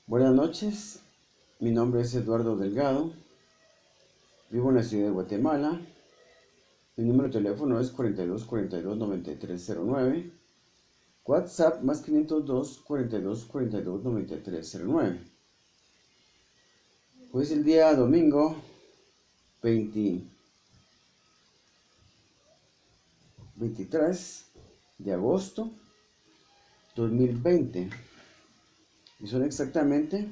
Buenas noches, mi nombre es Eduardo Delgado, vivo en la ciudad de Guatemala, mi número de teléfono es 4242-9309, WhatsApp más 502-4242-9309. Hoy es el día domingo 23 de agosto 2020 y son exactamente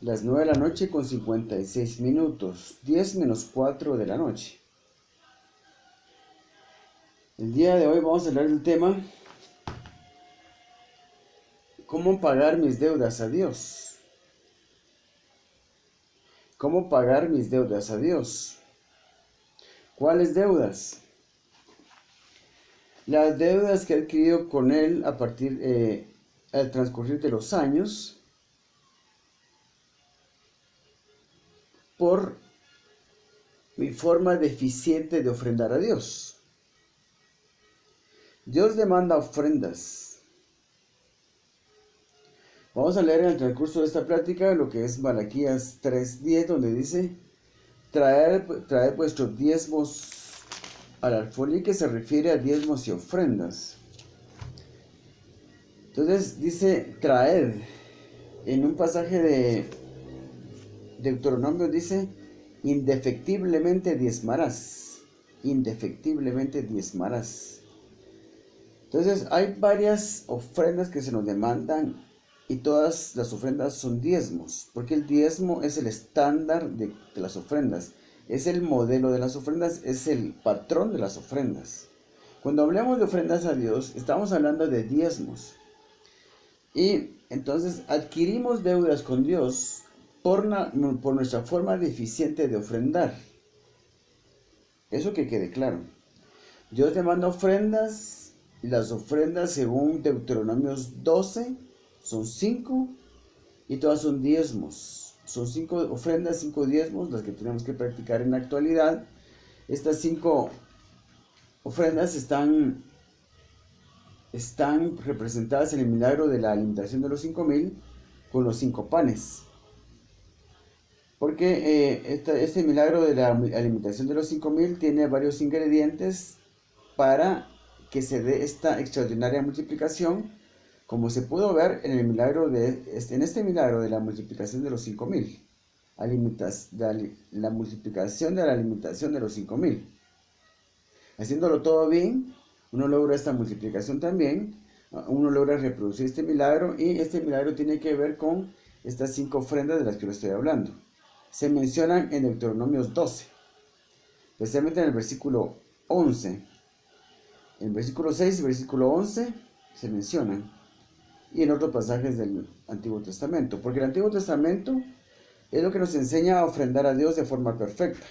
las 9 de la noche con 56 minutos, 10 menos 4 de la noche. El día de hoy vamos a hablar del tema ¿cómo pagar mis deudas a Dios? ¿Cómo pagar mis deudas a Dios? ¿Cuáles deudas? Las deudas que he adquirido con Él al transcurrir de los años por mi forma deficiente de ofrendar a Dios. Dios demanda ofrendas. Vamos a leer en el transcurso de esta plática lo que es Malaquías 3:10, donde dice: traed vuestros diezmos al alfolí, que se refiere a diezmos y ofrendas. Entonces dice traed. En un pasaje de Deuteronomio dice: indefectiblemente diezmarás. Indefectiblemente diezmarás. Entonces hay varias ofrendas que se nos demandan y todas las ofrendas son diezmos, porque el diezmo es el estándar de las ofrendas, es el modelo de las ofrendas, es el patrón de las ofrendas. Cuando hablamos de ofrendas a Dios, estamos hablando de diezmos. Y entonces adquirimos deudas con Dios por nuestra forma deficiente de ofrendar. Eso que quede claro. Dios demanda ofrendas, y las ofrendas según Deuteronomios 12 son 5 y todas son diezmos. Son 5 ofrendas, 5 diezmos, las que tenemos que practicar en la actualidad. Estas 5 ofrendas están representadas en el milagro de la alimentación de los 5,000 con los 5 panes. Porque este milagro de la alimentación de los 5,000 tiene varios ingredientes para que se dé esta extraordinaria multiplicación, como se pudo ver en el milagro en este milagro de la multiplicación de los 5,000. La multiplicación de la alimentación de los 5,000. Haciéndolo todo bien, uno logra esta multiplicación también, uno logra reproducir este milagro, y este milagro tiene que ver con estas 5 ofrendas de las que le estoy hablando. Se mencionan en Deuteronomios 12, especialmente en el versículo 11. En el versículo 6 y versículo 11 se mencionan, y en otros pasajes del Antiguo Testamento, porque el Antiguo Testamento es lo que nos enseña a ofrendar a Dios de forma perfecta.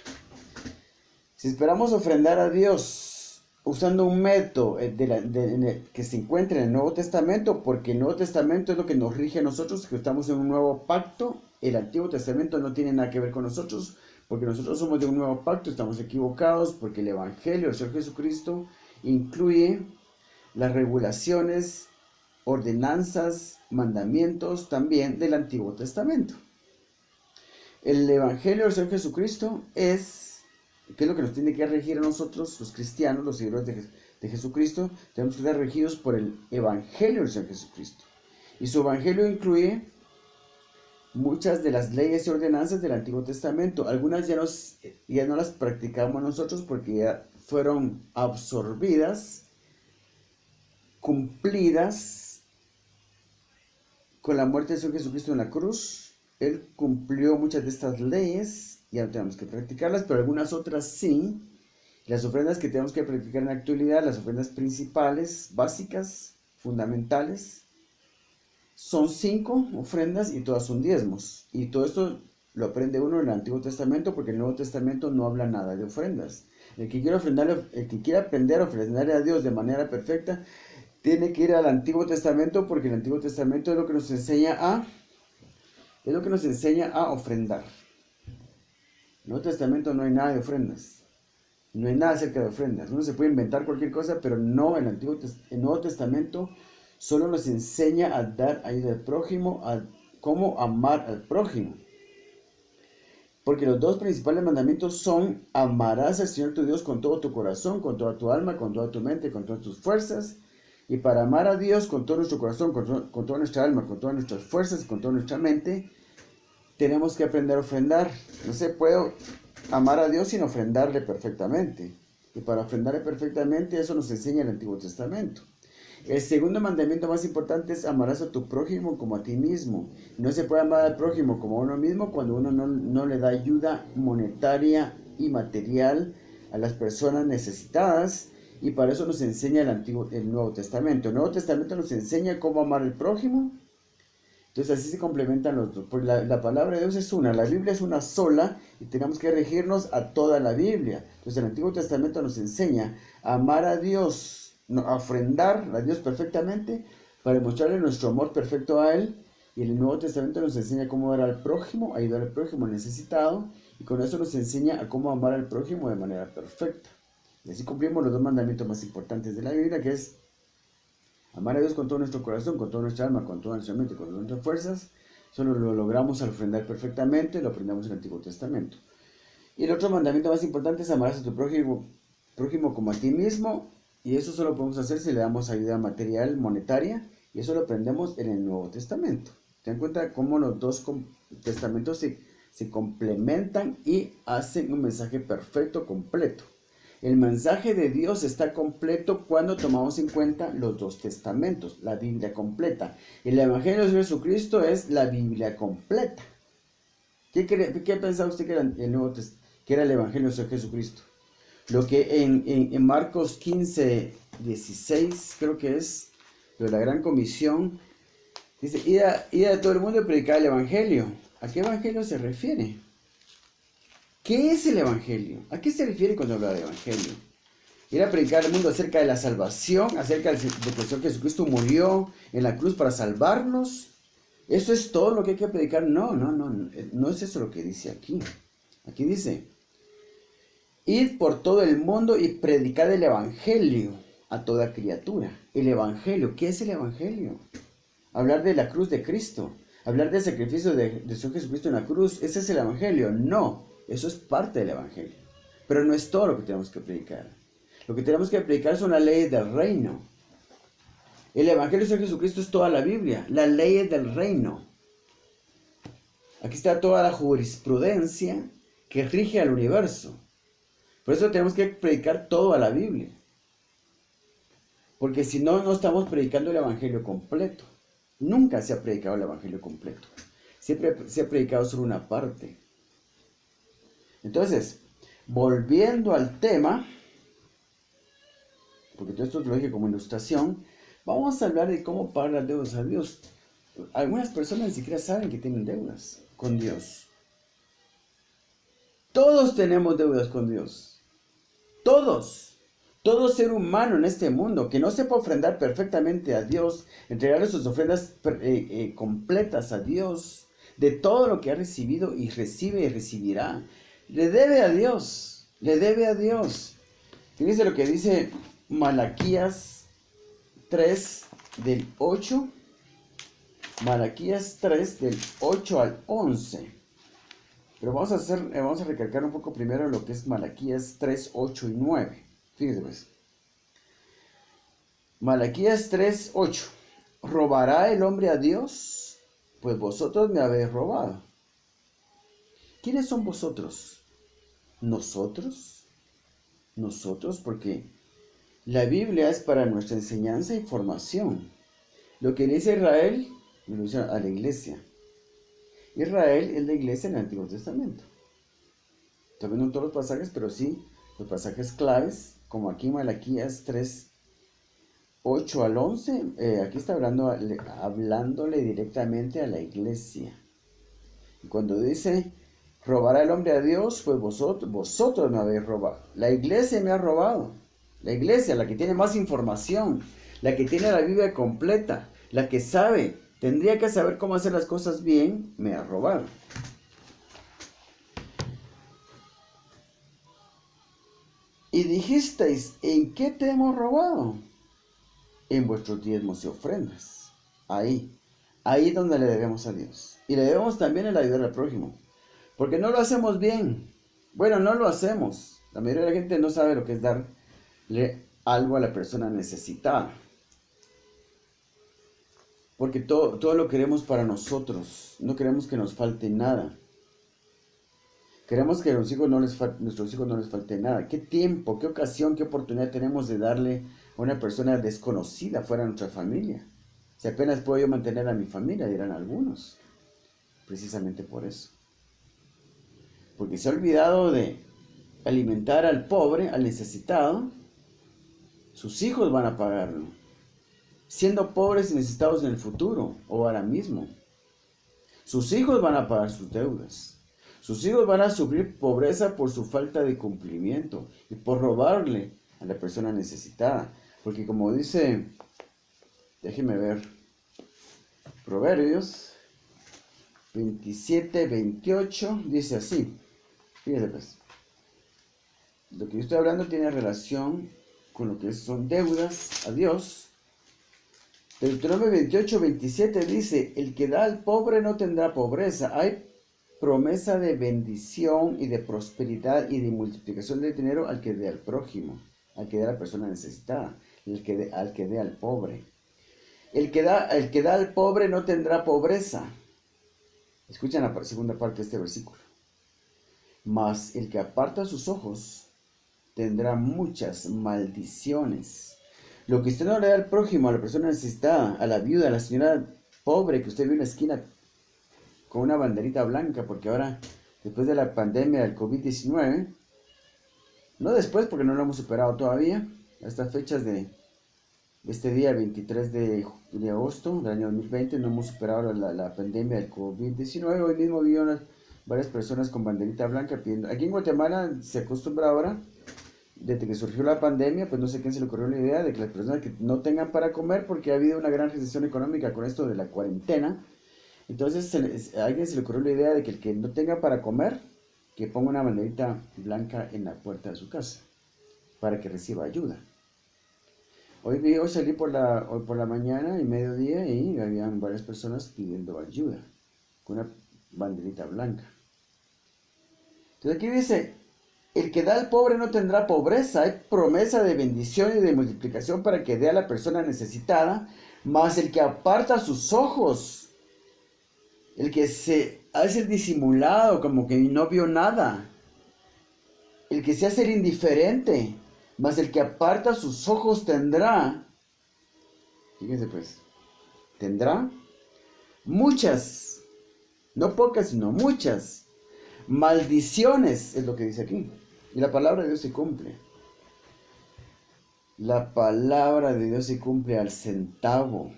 Si esperamos ofrendar a Dios usando un método que se encuentra en el Nuevo Testamento, porque el Nuevo Testamento es lo que nos rige a nosotros, que estamos en un nuevo pacto, el Antiguo Testamento no tiene nada que ver con nosotros, porque nosotros somos de un nuevo pacto, estamos equivocados, porque el Evangelio del Señor Jesucristo incluye las regulaciones, ordenanzas, mandamientos también del Antiguo Testamento. El Evangelio del Señor Jesucristo ¿qué es lo que nos tiene que regir a nosotros, los cristianos, los seguidores de Jesucristo? Tenemos que estar regidos por el Evangelio del Señor Jesucristo. Y su Evangelio incluye muchas de las leyes y ordenanzas del Antiguo Testamento. Algunas ya no las practicamos nosotros porque ya fueron absorbidas, cumplidas con la muerte del Señor Jesucristo en la cruz. Él cumplió muchas de estas leyes, ya no tenemos que practicarlas, pero algunas otras sí. Las ofrendas que tenemos que practicar en la actualidad, las ofrendas principales, básicas, fundamentales, son 5 ofrendas y todas son diezmos. Y todo esto lo aprende uno en el Antiguo Testamento, porque el Nuevo Testamento no habla nada de ofrendas. El que quiera aprender a ofrendar a Dios de manera perfecta, tiene que ir al Antiguo Testamento, porque el Antiguo Testamento es lo que nos enseña a ofrendar. En el Nuevo Testamento no hay nada de ofrendas. No hay nada acerca de ofrendas. Uno se puede inventar cualquier cosa, pero no, el Nuevo Testamento solo nos enseña a dar ayuda al prójimo, a cómo amar al prójimo. Porque los dos principales mandamientos son: amarás al Señor tu Dios con todo tu corazón, con toda tu alma, con toda tu mente, con todas tus fuerzas. Y para amar a Dios con todo nuestro corazón, con toda nuestra alma, con todas nuestras fuerzas y con toda nuestra mente, tenemos que aprender a ofrendar. No se puede amar a Dios sin ofrendarle perfectamente. Y para ofrendarle perfectamente, eso nos enseña el Antiguo Testamento. El segundo mandamiento más importante es: amarás a tu prójimo como a ti mismo. No se puede amar al prójimo como a uno mismo cuando uno no le da ayuda monetaria y material a las personas necesitadas. Y para eso nos enseña el Nuevo Testamento. El Nuevo Testamento nos enseña cómo amar al prójimo. Entonces así se complementan los dos. Porque la palabra de Dios es una, la Biblia es una sola y tenemos que regirnos a toda la Biblia. Entonces el Antiguo Testamento nos enseña a amar a Dios, a ofrendar a Dios perfectamente para demostrarle nuestro amor perfecto a Él. Y el Nuevo Testamento nos enseña cómo dar al prójimo, ayudar al prójimo necesitado. Y con eso nos enseña a cómo amar al prójimo de manera perfecta. Y así cumplimos los dos mandamientos más importantes de la Biblia, que es amar a Dios con todo nuestro corazón, con toda nuestra alma, con toda nuestra mente, con todas nuestras fuerzas. Solo lo logramos al ofrendar perfectamente, lo aprendamos en el Antiguo Testamento. Y el otro mandamiento más importante es: amarás a tu prójimo como a ti mismo. Y eso solo podemos hacer si le damos ayuda material, monetaria. Y eso lo aprendemos en el Nuevo Testamento. Ten en cuenta cómo los dos testamentos se complementan y hacen un mensaje perfecto, completo. El mensaje de Dios está completo cuando tomamos en cuenta los dos testamentos, la Biblia completa. El Evangelio de Jesucristo es la Biblia completa. ¿Qué pensaba usted que era que era el Evangelio de Jesucristo? Lo que en Marcos 15, 16, creo que es, de la Gran Comisión, dice: id a todo el mundo y predicar el Evangelio. ¿A qué Evangelio se refiere? ¿Qué es el Evangelio? ¿A qué se refiere cuando habla de Evangelio? Ir a predicar al mundo acerca de la salvación, acerca de que el Señor Jesucristo murió en la cruz para salvarnos. ¿Eso es todo lo que hay que predicar? No es eso lo que dice aquí. Aquí dice: id por todo el mundo y predicad el Evangelio a toda criatura. El Evangelio, ¿qué es el Evangelio? Hablar de la cruz de Cristo, hablar del sacrificio de Señor Jesucristo en la cruz, ¿ese es el Evangelio? No, eso es parte del Evangelio. Pero no es todo lo que tenemos que predicar. Lo que tenemos que predicar son las leyes del reino. El Evangelio de Jesucristo es toda la Biblia, las leyes del reino. Aquí está toda la jurisprudencia que rige al universo. Por eso tenemos que predicar toda la Biblia. Porque si no, no estamos predicando el Evangelio completo. Nunca se ha predicado el Evangelio completo. Siempre se ha predicado solo una parte. Entonces, volviendo al tema, porque todo esto lo dije como ilustración, vamos a hablar de cómo pagar las deudas a Dios. Algunas personas ni siquiera saben que tienen deudas con Dios. Todos tenemos deudas con Dios. Todos. Todo ser humano en este mundo que no sepa ofrendar perfectamente a Dios, entregarle sus ofrendas completas a Dios, de todo lo que ha recibido y recibe y recibirá, le debe a Dios. Le debe a Dios. Fíjense lo que dice Malaquías 3 del 8. Malaquías 3 del 8 al 11. Pero vamos a recalcar un poco primero lo que es Malaquías 3, 8 y 9. Fíjense pues. Malaquías 3, 8. ¿Robará el hombre a Dios? Pues vosotros me habéis robado. ¿Quiénes son vosotros? ¿Nosotros? Nosotros, porque la Biblia es para nuestra enseñanza y formación. Lo que dice Israel, lo dice a la iglesia. Israel es la iglesia en el Antiguo Testamento. También no todos los pasajes, pero sí los pasajes claves, como aquí en Malaquías 3, 8 al 11. Aquí está hablándole directamente a la iglesia. Y cuando dice: ¿robará el hombre a Dios? Pues vosotros me habéis robado. La iglesia me ha robado. La iglesia, la que tiene más información, la que tiene la Biblia completa, la que tendría que saber cómo hacer las cosas bien, me ha robado. Y dijisteis: ¿en qué te hemos robado? En vuestros diezmos y ofrendas. Ahí. Ahí es donde le debemos a Dios. Y le debemos también el ayudar al prójimo. Porque no lo hacemos bien. Bueno, no lo hacemos. La mayoría de la gente no sabe lo que es darle algo a la persona necesitada. Porque todo lo queremos para nosotros. No queremos que nos falte nada. Queremos que a nuestros hijos no les falte nada. ¿Qué tiempo, qué ocasión, qué oportunidad tenemos de darle a una persona desconocida fuera de nuestra familia? Si apenas puedo yo mantener a mi familia, dirán algunos. Precisamente por eso. Porque se ha olvidado de alimentar al pobre, al necesitado. Sus hijos van a pagarlo. Siendo pobres y necesitados en el futuro o ahora mismo. Sus hijos van a pagar sus deudas. Sus hijos van a sufrir pobreza por su falta de cumplimiento y por robarle a la persona necesitada. Porque como dice, déjeme ver, Proverbios 27-28, dice así. Fíjese pues, lo que yo estoy hablando tiene relación con lo que son deudas a Dios. Deuteronomio 28-27 dice, el que da al pobre no tendrá pobreza. Hay promesa de bendición y de prosperidad y de multiplicación de dinero al que dé al prójimo, al que dé a la persona necesitada, al que dé al pobre. El que da al pobre no tendrá pobreza. Escuchen la segunda parte de este versículo. Mas el que aparta sus ojos tendrá muchas maldiciones. Lo que usted no le da al prójimo, a la persona necesitada, a la viuda, a la señora pobre que usted ve en la esquina con una banderita blanca, porque ahora, después de la pandemia del COVID-19, no después porque no lo hemos superado todavía, a estas fechas de este día 23 de agosto del año 2020, no hemos superado la pandemia del COVID-19. Hoy mismo vi varias personas con banderita blanca pidiendo. Aquí en Guatemala se acostumbra ahora, desde que surgió la pandemia, pues no sé quién se le ocurrió la idea de que las personas que no tengan para comer, porque ha habido una gran recesión económica con esto de la cuarentena. Entonces a alguien se le ocurrió la idea de que el que no tenga para comer, que ponga una banderita blanca en la puerta de su casa, para que reciba ayuda. Hoy salí hoy por la mañana y mediodía y habían varias personas pidiendo ayuda, con una banderita blanca. Entonces aquí dice, el que da al pobre no tendrá pobreza, hay promesa de bendición y de multiplicación para que dé a la persona necesitada, mas el que aparta sus ojos, el que se hace el disimulado, como que no vio nada. El que se hace el indiferente, mas el que aparta sus ojos tendrá, fíjense pues, tendrá muchas, no pocas, sino muchas maldiciones, es lo que dice aquí. Y la palabra de Dios se cumple. La palabra de Dios se cumple al centavo,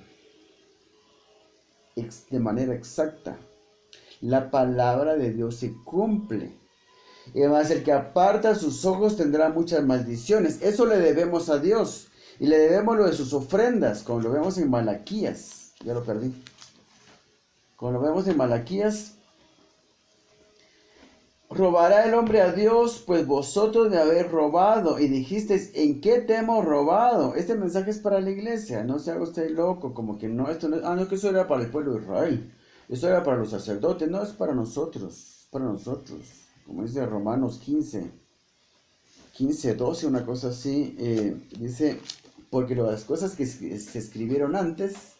de manera exacta. La palabra de Dios se cumple. Y además el que aparta sus ojos tendrá muchas maldiciones. Eso le debemos a Dios. Y le debemos lo de sus ofrendas, como lo vemos en Malaquías. Ya lo perdí. Como lo vemos en Malaquías. ¿Robará el hombre a Dios? Pues vosotros de haber robado. Y dijisteis, ¿en qué te hemos robado? Este mensaje es para la iglesia. No se haga usted loco, como que no, esto no, no, que eso era para el pueblo de Israel. Eso era para los sacerdotes. No, es para nosotros. Para nosotros. Como dice Romanos 15:12, una cosa así. Dice, porque las cosas que se escribieron antes,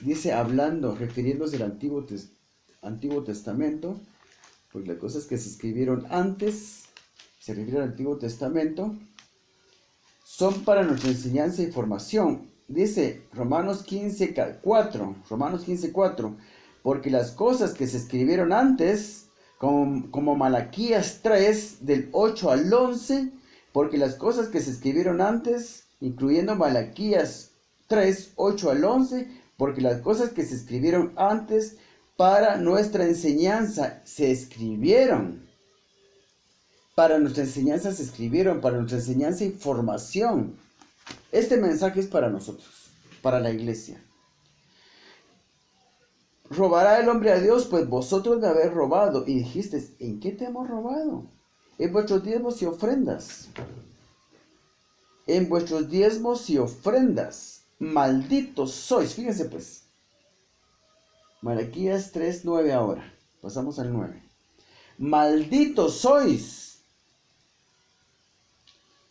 dice hablando, refiriéndose al Antiguo Testamento, porque las cosas que se escribieron antes, se refiere al Antiguo Testamento, son para nuestra enseñanza y formación. Dice Romanos 15:4, porque las cosas que se escribieron antes, como Malaquías 3, del 8 al 11, porque las cosas que se escribieron antes, incluyendo Malaquías 3, 8 al 11, porque las cosas que se escribieron antes para nuestra enseñanza se escribieron. Para nuestra enseñanza se escribieron, para nuestra enseñanza y formación. Este mensaje es para nosotros, para la iglesia. ¿Robará el hombre a Dios? Pues vosotros de haber robado. Y dijisteis, ¿en qué te hemos robado? En vuestros diezmos y ofrendas. En vuestros diezmos y ofrendas. malditos sois. Fíjense pues. Malaquías 3:9 ahora. Pasamos al 9. Malditos sois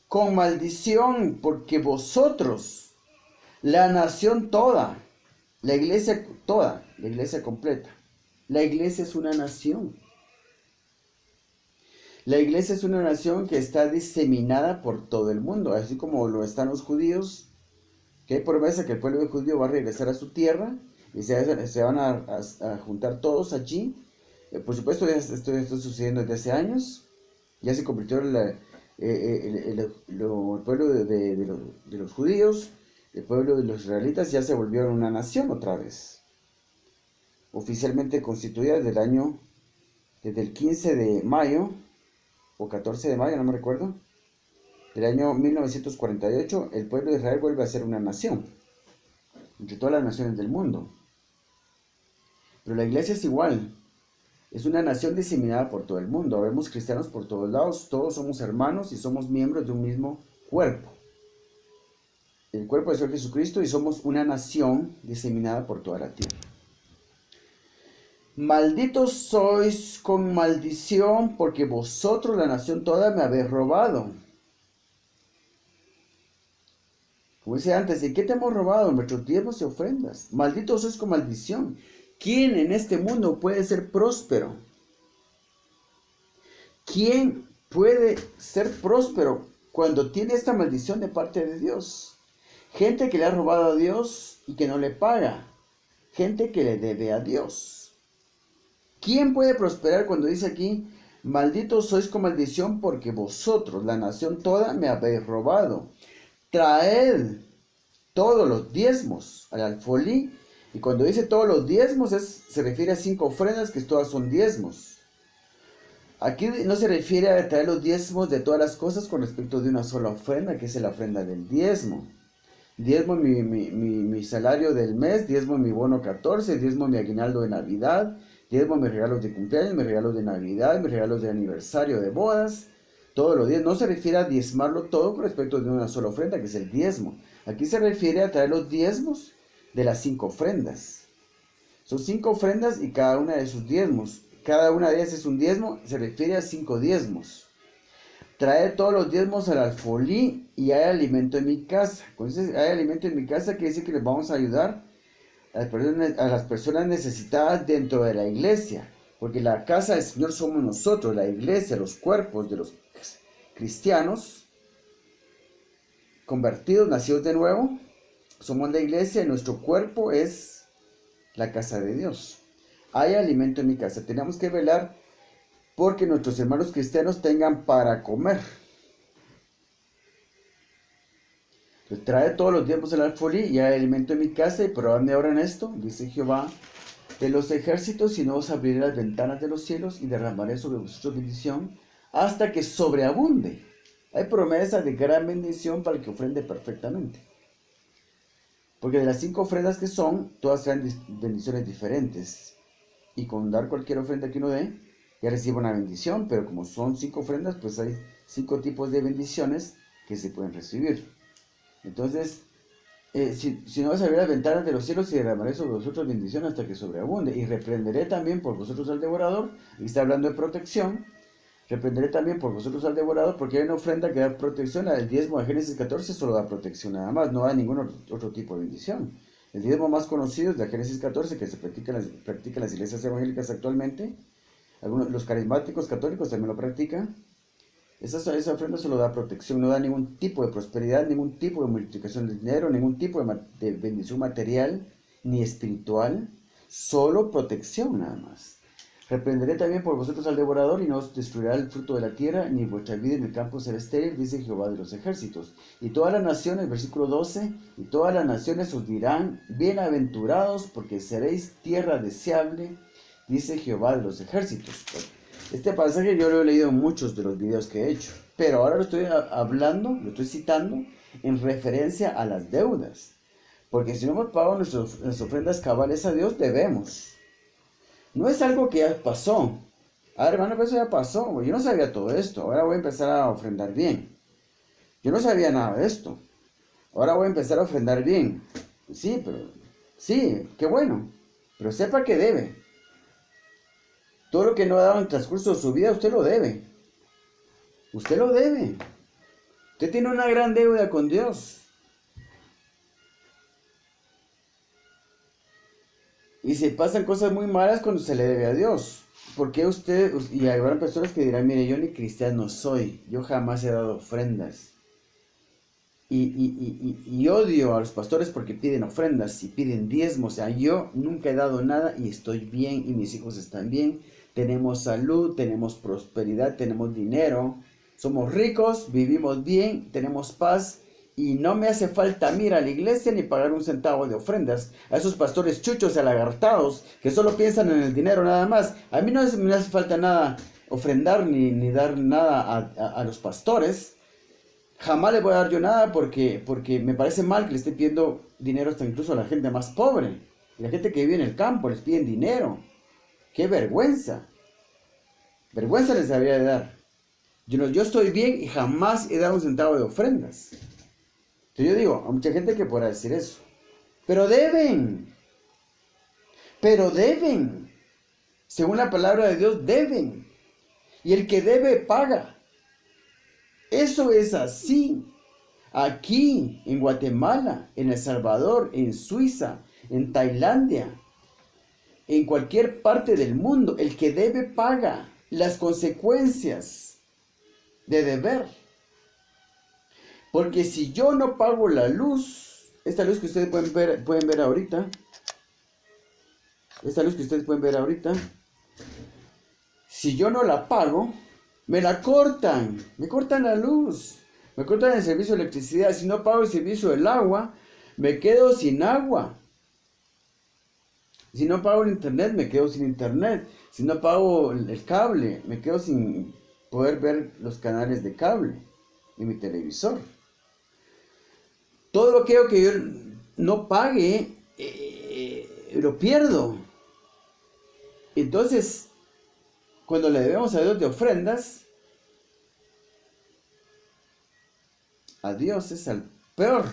con maldición, porque vosotros, la nación toda, la iglesia toda, la iglesia completa. La iglesia es una nación. La iglesia es una nación que está diseminada por todo el mundo, así como lo están los judíos, que hay promesa que el pueblo judío va a regresar a su tierra y se van a juntar todos allí. Por supuesto, esto está sucediendo desde hace años. Ya se convirtió el pueblo de los judíos, el pueblo de los israelitas, ya se volvieron una nación otra vez. Oficialmente constituida desde el 15 de mayo, o 14 de mayo, no me recuerdo, del año 1948, el pueblo de Israel vuelve a ser una nación, entre todas las naciones del mundo. Pero la iglesia es igual, es una nación diseminada por todo el mundo. Vemos cristianos por todos lados, todos somos hermanos y somos miembros de un mismo cuerpo. El cuerpo del Señor Jesucristo, y somos una nación diseminada por toda la tierra. Malditos sois con maldición, porque vosotros, la nación toda, me habéis robado. Como decía antes, ¿y qué te hemos robado? Nuestros diezmos y ofrendas. Malditos sois con maldición. ¿Quién en este mundo puede ser próspero? ¿Quién puede ser próspero cuando tiene esta maldición de parte de Dios? Gente que le ha robado a Dios y que no le paga. Gente que le debe a Dios. ¿Quién puede prosperar cuando dice aquí, malditos sois con maldición, porque vosotros, la nación toda, me habéis robado? Traed todos los diezmos al alfolí. Y cuando dice todos los diezmos, se refiere a 5 ofrendas, que todas son diezmos. Aquí no se refiere a traer los diezmos de todas las cosas con respecto de una sola ofrenda, que es la ofrenda del diezmo. Diezmo mi salario del mes, diezmo mi bono 14, diezmo mi aguinaldo de Navidad, diezmo mis regalos de cumpleaños, mis regalos de Navidad, mis regalos de aniversario, de bodas, todos los días. No se refiere a diezmarlo todo con respecto de una sola ofrenda, que es el diezmo. Aquí se refiere a traer los diezmos de las 5 ofrendas. Son 5 ofrendas y cada una de sus diezmos. Cada una de ellas es un diezmo, se refiere a 5 diezmos. Traer todos los diezmos al alfolí y hay alimento en mi casa. Entonces, hay alimento en mi casa, quiere decir que les vamos a ayudar a las personas necesitadas dentro de la iglesia. Porque la casa del Señor somos nosotros, la iglesia, los cuerpos de los cristianos convertidos, nacidos de nuevo. Somos la iglesia y nuestro cuerpo es la casa de Dios. Hay alimento en mi casa. Tenemos que velar porque nuestros hermanos cristianos tengan para comer. Pues trae todos los diezmos al alfolí y hay alimento en mi casa, y probadme ahora en esto, dice Jehová de los ejércitos, y no os abriré las ventanas de los cielos y derramaré sobre vosotros bendición hasta que sobreabunde. Hay promesa de gran bendición para el que ofrende perfectamente. Porque de las 5 ofrendas que son, todas traen bendiciones diferentes. Y con dar cualquier ofrenda que uno dé, ya recibe una bendición, pero como son 5 ofrendas, pues hay 5 tipos de bendiciones que se pueden recibir. Entonces, si no vas a abrir las ventanas de los cielos, y derramaré sobre vosotros bendición hasta que sobreabunde. Y reprenderé también por vosotros al devorador. Y está hablando de protección. Reprenderé también por vosotros al devorador, porque hay una ofrenda que da protección. El diezmo de Génesis 14 solo da protección nada más, no da ningún otro tipo de bendición. El diezmo más conocido es de Génesis 14, que se practica en las iglesias evangélicas actualmente. Los carismáticos católicos también lo practican. Esa ofrenda solo da protección, no da ningún tipo de prosperidad, ningún tipo de multiplicación del dinero, ningún tipo de bendición material ni espiritual, solo protección nada más. Reprenderé también por vosotros al devorador, y no os destruirá el fruto de la tierra, ni vuestra vida en el campo será estéril, dice Jehová de los ejércitos. Y todas las naciones, versículo 12, y todas las naciones os dirán, bienaventurados, porque seréis tierra deseable, dice Jehová de los ejércitos. Este pasaje yo lo he leído en muchos de los videos que he hecho, pero ahora lo estoy lo estoy citando en referencia a las deudas. Porque si no hemos pagado nuestras ofrendas cabales a Dios, debemos. No es algo que ya pasó. A ver, hermano, pues eso ya pasó. Yo no sabía todo esto. Ahora voy a empezar a ofrendar bien. Yo no sabía nada de esto. ahora voy a empezar a ofrendar bien. Sí, pero, sí, qué bueno, pero sepa que debe. Todo lo que no ha dado en el transcurso de su vida, usted lo debe. Usted lo debe. Usted tiene una gran deuda con Dios. Y se pasan cosas muy malas cuando se le debe a Dios. Porque usted, y habrá personas que dirán, mire, yo ni cristiano soy, yo jamás he dado ofrendas. Y odio a los pastores porque piden ofrendas y piden diezmos. O sea, yo nunca he dado nada y estoy bien y mis hijos están bien. Tenemos salud, tenemos prosperidad, tenemos dinero. Somos ricos, vivimos bien, tenemos paz y no me hace falta ir a la iglesia ni pagar un centavo de ofrendas. A esos pastores chuchos y alagartados que solo piensan en el dinero nada más. A mí no me hace falta nada ofrendar ni dar nada a los pastores. Jamás le voy a dar yo nada porque me parece mal que le esté pidiendo dinero hasta incluso a la gente más pobre. Y la gente que vive en el campo les piden dinero. ¡Qué vergüenza! Vergüenza les había de dar. Yo estoy bien y jamás he dado un centavo de ofrendas. Entonces yo digo, a mucha gente que podrá decir eso. Pero deben. Pero deben. Según la palabra de Dios, deben. Y el que debe, paga. Eso es así. Aquí, en Guatemala, en El Salvador, en Suiza, en Tailandia, en cualquier parte del mundo, el que debe paga las consecuencias de deber. Porque si yo no pago la luz, esta luz que ustedes pueden ver ahorita, si yo no la pago, me cortan la luz, me cortan el servicio de electricidad. Si no pago el servicio del agua, me quedo sin agua. Si no pago el internet, me quedo sin internet. Si no pago el cable, me quedo sin poder ver los canales de cable en mi televisor. Todo lo que yo no pague, lo pierdo. Entonces, cuando le debemos a Dios de ofrendas, a Dios es el peor.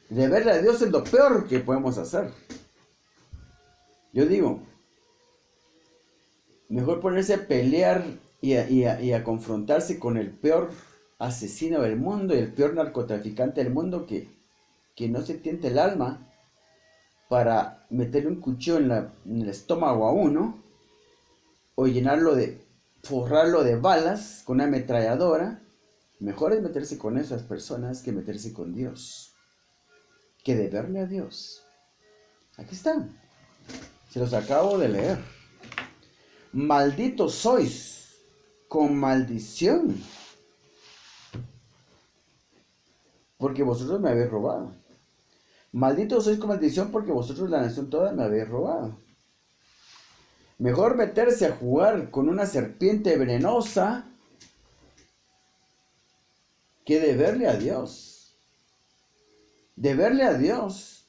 Deberle a Dios es lo peor que podemos hacer. Yo digo, mejor ponerse a pelear y a confrontarse con el peor asesino del mundo y el peor narcotraficante del mundo que no se tiente el alma para meterle un cuchillo en el estómago a uno o forrarlo de balas con una ametralladora. Mejor es meterse con esas personas que meterse con Dios, que deberle a Dios. Aquí está, se los acabo de leer. Malditos sois con maldición, porque vosotros me habéis robado. Malditos sois con maldición, porque vosotros la nación toda me habéis robado. Mejor meterse a jugar con una serpiente venenosa que deberle a Dios. Deberle a Dios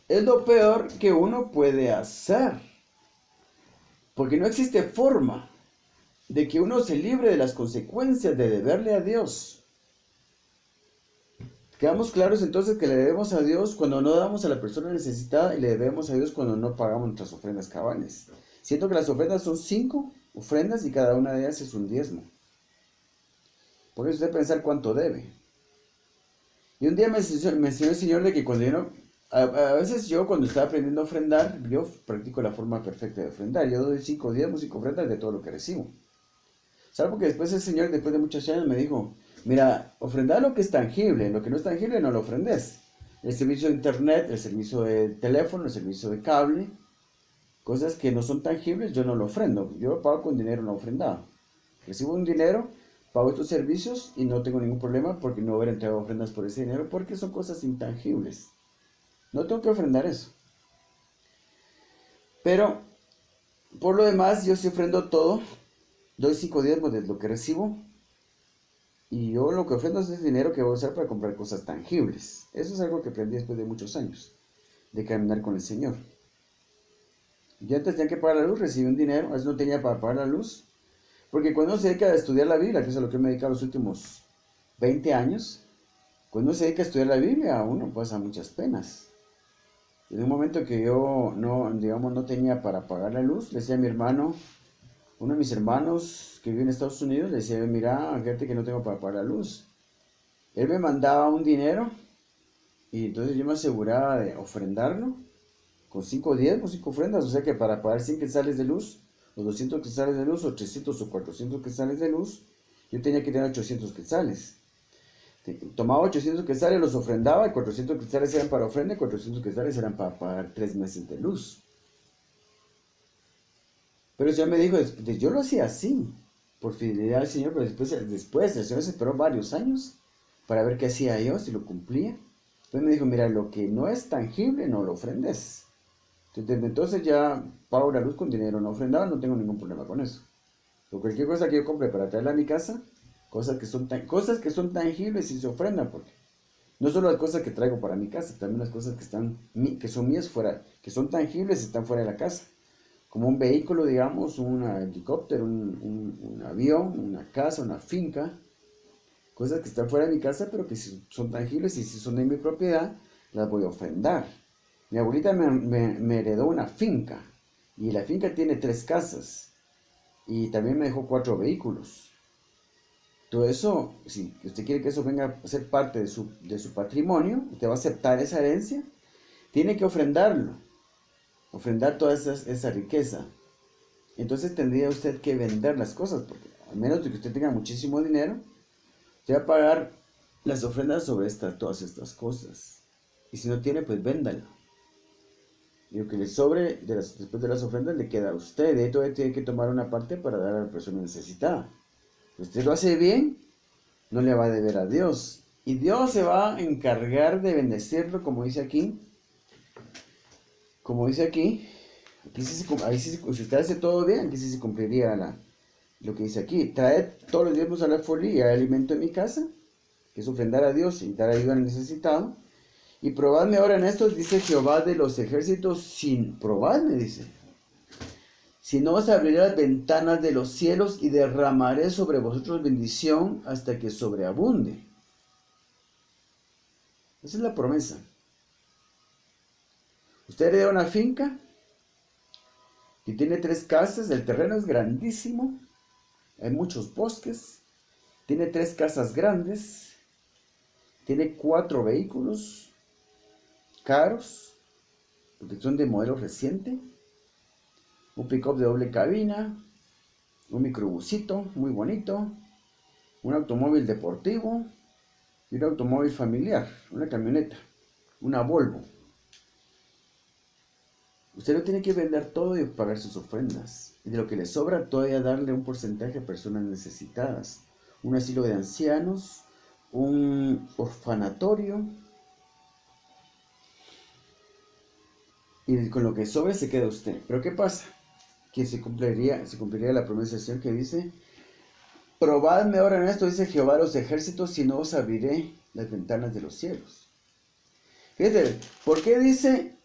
es lo peor que uno puede hacer. Porque no existe forma de que uno se libre de las consecuencias de deberle a Dios. Quedamos claros entonces que le debemos a Dios cuando no damos a la persona necesitada y le debemos a Dios cuando no pagamos nuestras ofrendas cabales. Siento que las ofrendas son 5 ofrendas y cada una de ellas es un diezmo. Porque usted pensar cuánto debe. Y un día me enseñó el Señor de que cuando a veces yo cuando estaba aprendiendo a ofrendar, yo practico la forma perfecta de ofrendar. Yo doy 5 diezmos, 5 ofrendas de todo lo que recibo. Salvo que después el Señor, después de muchos años, me dijo, mira, ofrendar lo que es tangible, lo que no es tangible no lo ofrendes. El servicio de internet, el servicio de teléfono, el servicio de cable, cosas que no son tangibles, yo no lo ofrendo. Yo pago con dinero no ofrendado. Recibo un dinero, pago estos servicios y no tengo ningún problema porque no hubiera entregado ofrendas por ese dinero porque son cosas intangibles. No tengo que ofrendar eso. Pero, por lo demás, yo sí ofrendo todo. Doy 5 diezmos de lo que recibo. Y yo lo que ofrendo es ese dinero que voy a usar para comprar cosas tangibles. Eso es algo que aprendí después de muchos años de caminar con el Señor. Yo antes tenía que pagar la luz, recibí un dinero, a veces no tenía para pagar la luz. Porque cuando uno se dedica a estudiar la Biblia, que es a lo que me he dedicado los últimos 20 años, Cuando uno se dedica a estudiar la Biblia, uno pasa muchas penas. En un momento que yo no, digamos, no tenía para pagar la luz, le decía a mi hermano, uno de mis hermanos que vive en Estados Unidos, le decía, mira, fíjate que no tengo para pagar la luz. Él me mandaba un dinero y entonces yo me aseguraba de ofrendarlo con 5 diezmos, 5 ofrendas, o sea que para pagar 100 quetzales de luz, o 200 quetzales de luz, o 300 o 400 quetzales de luz, yo tenía que tener 800 quetzales. Tomaba 800 quetzales, los ofrendaba, y 400 quetzales eran para ofrenda, y 400 quetzales eran para pagar 3 meses de luz. Pero el Señor me dijo, yo lo hacía así, por fidelidad al Señor, pero después el Señor se esperó varios años para ver qué hacía yo, si lo cumplía. Entonces me dijo, mira, lo que no es tangible no lo ofrendes. Desde entonces ya pago la luz con dinero no ofrendado, no tengo ningún problema con eso. Pero cualquier cosa que yo compre para traerla a mi casa, cosas que son tangibles y se ofrendan, porque no solo las cosas que traigo para mi casa, también las cosas que son mías fuera, que son tangibles están fuera de la casa. Como un vehículo, digamos, un helicóptero, un avión, una casa, una finca, cosas que están fuera de mi casa, pero que son tangibles y si son de mi propiedad, las voy a ofrendar. Mi abuelita me heredó una finca y la finca tiene 3 casas y también me dejó 4 vehículos. Todo eso, si usted quiere que eso venga a ser parte de su patrimonio, usted va a aceptar esa herencia, tiene que ofrendarlo, ofrendar toda esa riqueza. Entonces tendría usted que vender las cosas, porque al menos de que usted tenga muchísimo dinero, usted va a pagar las ofrendas sobre todas estas cosas. Y si no tiene, pues véndalo. Y lo que le sobre después de las ofrendas le queda a usted. De ahí todavía tiene que tomar una parte para dar a la persona necesitada. Si usted lo hace bien, no le va a deber a Dios. Y Dios se va a encargar de bendecirlo, como dice aquí. Como dice aquí. Si usted hace todo bien, aquí sí se cumpliría lo que dice aquí. Traed todos los diezmos a la folía y hay alimento en mi casa, que es ofrendar a Dios y dar ayuda al necesitado. Y probadme ahora en esto, dice Jehová de los ejércitos, probadme, dice. Si no, os abriré las ventanas de los cielos y derramaré sobre vosotros bendición hasta que sobreabunde. Esa es la promesa. Usted hereda una finca que tiene 3 casas, el terreno es grandísimo, hay muchos bosques, tiene 3 casas grandes, tiene 4 vehículos caros, porque son de modelo reciente, un pick-up de doble cabina, un microbusito muy bonito, un automóvil deportivo y un automóvil familiar, una camioneta, una Volvo. Usted no tiene que vender todo y pagar sus ofrendas. Y de lo que le sobra todavía darle un porcentaje a personas necesitadas. Un asilo de ancianos, un orfanatorio. Y con lo que sobre se queda usted. Pero ¿qué pasa? Que se cumpliría la promesa del Señor que dice, probadme ahora en esto, dice Jehová de los ejércitos, si no os abriré las ventanas de los cielos. Fíjate, ¿por qué dice,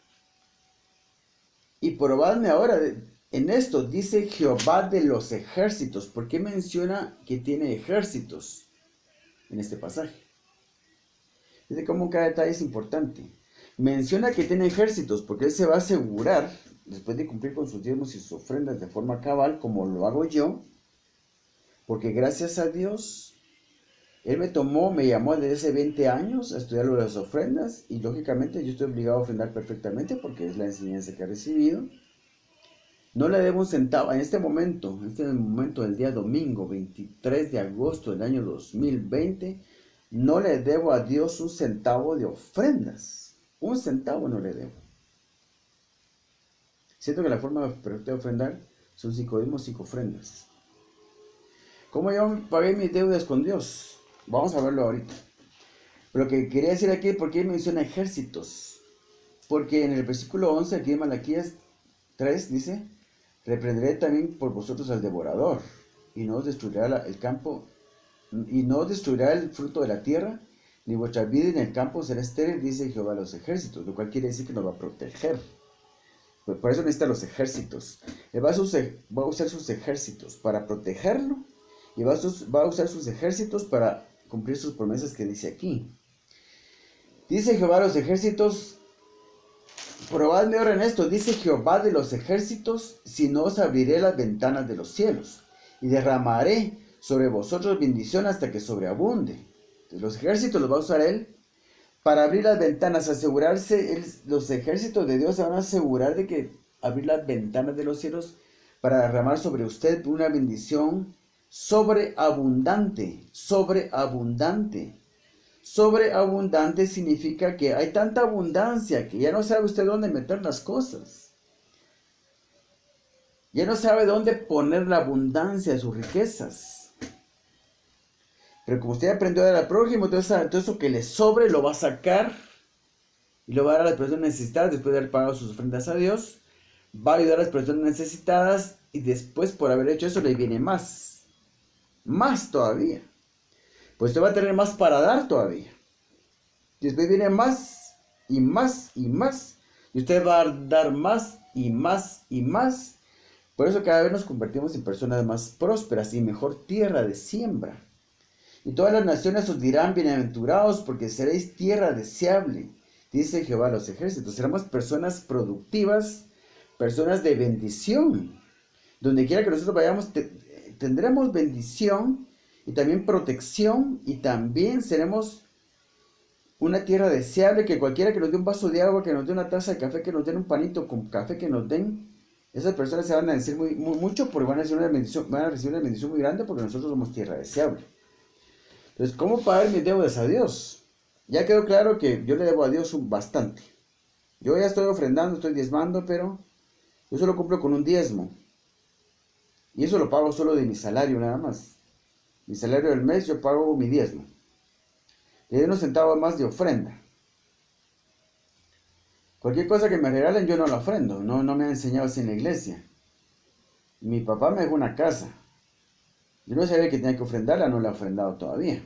y probadme ahora en esto, dice Jehová de los ejércitos? ¿Por qué menciona que tiene ejércitos en este pasaje? Fíjate cómo cada detalle es importante. Menciona que tiene ejércitos porque él se va a asegurar, después de cumplir con sus diezmos y sus ofrendas de forma cabal, como lo hago yo, porque gracias a Dios, él me llamó desde hace 20 años a estudiar lo de las ofrendas y lógicamente yo estoy obligado a ofrendar perfectamente porque es la enseñanza que he recibido. No le debo un centavo en este momento del día domingo 23 de agosto del año 2020, no le debo a Dios un centavo de ofrendas. Un centavo no le debo. Siento que la forma perfecta de ofrendar son 5 diezmos, 5 ofrendas. ¿Cómo yo pagué mis deudas con Dios? Vamos a verlo ahorita. Pero lo que quería decir aquí es por qué menciona ejércitos. Porque en el versículo 11 aquí de Malaquías 3 dice, reprenderé también por vosotros al devorador, y no os destruirá el campo, y no os destruirá el fruto de la tierra, ni vuestra vida en el campo será estéril, dice Jehová a los ejércitos, lo cual quiere decir que nos va a proteger. Pues por eso necesita los ejércitos. Él va a usar sus ejércitos para protegerlo, y va a usar sus ejércitos para cumplir sus promesas que dice aquí. Dice Jehová de los ejércitos, probadme ahora en esto, dice Jehová de los ejércitos, si no os abriré las ventanas de los cielos, y derramaré sobre vosotros bendición hasta que sobreabunde. Entonces, los ejércitos los va a usar él para abrir las ventanas, asegurarse, los ejércitos de Dios se van a asegurar de que abrir las ventanas de los cielos para derramar sobre usted una bendición sobreabundante, sobreabundante. Sobreabundante significa que hay tanta abundancia que ya no sabe usted dónde meter las cosas. Ya no sabe dónde poner la abundancia de sus riquezas. Pero como usted aprendió a dar al prójimo, todo eso que le sobre lo va a sacar y lo va a dar a las personas necesitadas después de haber pagado sus ofrendas a Dios. Va a ayudar a las personas necesitadas y después por haber hecho eso le viene más. Más todavía. Pues usted va a tener más para dar todavía. Y después viene más y más y más. Y usted va a dar más y más y más. Por eso cada vez nos convertimos en personas más prósperas y mejor tierra de siembra. Y todas las naciones os dirán bienaventurados porque seréis tierra deseable, dice Jehová de los ejércitos. Seremos personas productivas, personas de bendición. Donde quiera que nosotros vayamos tendremos bendición y también protección y también seremos una tierra deseable, que cualquiera que nos dé un vaso de agua, que nos dé una taza de café, que nos den un panito con café, que nos den, esas personas se van a decir mucho porque van a recibir una bendición muy grande porque nosotros somos tierra deseable. Entonces, ¿cómo pagar mis deudas a Dios? Ya quedó claro que yo le debo a Dios bastante. Yo ya estoy ofrendando, estoy diezmando, pero yo solo cumplo con un diezmo. Y eso lo pago solo de mi salario nada más. Mi salario del mes yo pago mi diezmo. Le doy unos centavos más de ofrenda. Cualquier cosa que me regalen yo no la ofrendo. No me ha enseñado así en la iglesia. Mi papá me dejó una casa. Yo no sabía que tenía que ofrendarla, no la he ofrendado todavía.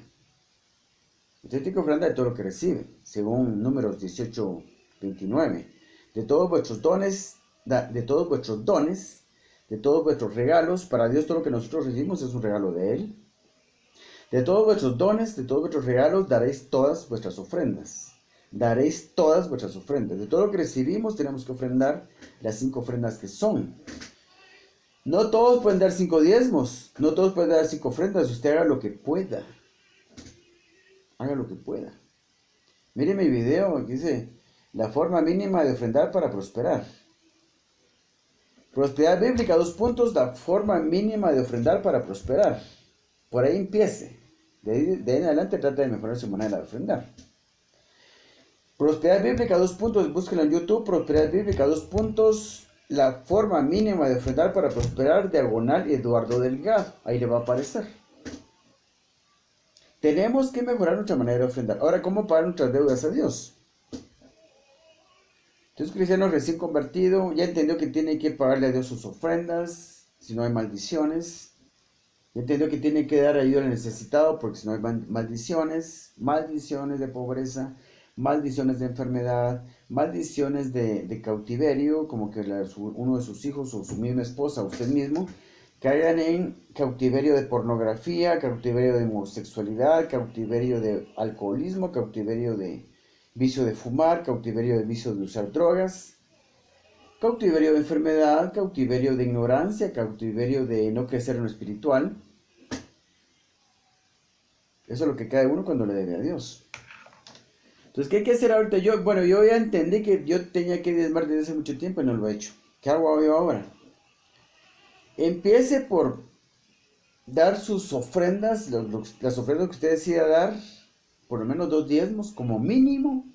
Usted tiene que ofrendar de todo lo que recibe, según Números 18:29. De todos vuestros dones, de todos vuestros dones, de todos vuestros regalos, para Dios todo lo que nosotros recibimos es un regalo de Él. De todos vuestros dones, de todos vuestros regalos, daréis todas vuestras ofrendas. Daréis todas vuestras ofrendas. De todo lo que recibimos tenemos que ofrendar las 5 ofrendas que son. No todos pueden dar 5 diezmos, no todos pueden dar 5 ofrendas. Usted haga lo que pueda. Haga lo que pueda. Mire mi video que dice la forma mínima de ofrendar para prosperar. Prosperidad bíblica, 2 puntos, la forma mínima de ofrendar para prosperar. Por ahí empiece. De ahí en adelante trata de mejorar su manera de ofrendar. Prosperidad bíblica, 2 puntos, búsquenlo en YouTube. Prosperidad bíblica, 2 puntos, la forma mínima de ofrendar para prosperar, diagonal Eduardo Delgado. Ahí le va a aparecer. Tenemos que mejorar nuestra manera de ofrendar. Ahora, ¿cómo pagar nuestras deudas a Dios? Entonces, cristiano recién convertido, ya entendió que tiene que pagarle a Dios sus ofrendas, si no hay maldiciones. Ya entendió que tiene que dar ayuda al necesitado, porque si no hay maldiciones, maldiciones de pobreza, maldiciones de enfermedad, maldiciones de cautiverio, como que uno de sus hijos o su misma esposa o usted mismo caigan en cautiverio de pornografía, cautiverio de homosexualidad, cautiverio de alcoholismo, cautiverio de vicio de fumar, cautiverio de vicio de usar drogas, cautiverio de enfermedad, cautiverio de ignorancia, cautiverio de no crecer en lo espiritual. Eso es lo que cae uno cuando le debe a Dios. Entonces, ¿qué hay que hacer ahorita? Yo ya entendí que yo tenía que diezmar desde hace mucho tiempo y no lo he hecho. ¿Qué hago yo ahora? Empiece por dar sus ofrendas, las ofrendas que usted decida dar, por lo menos 2 diezmos como mínimo.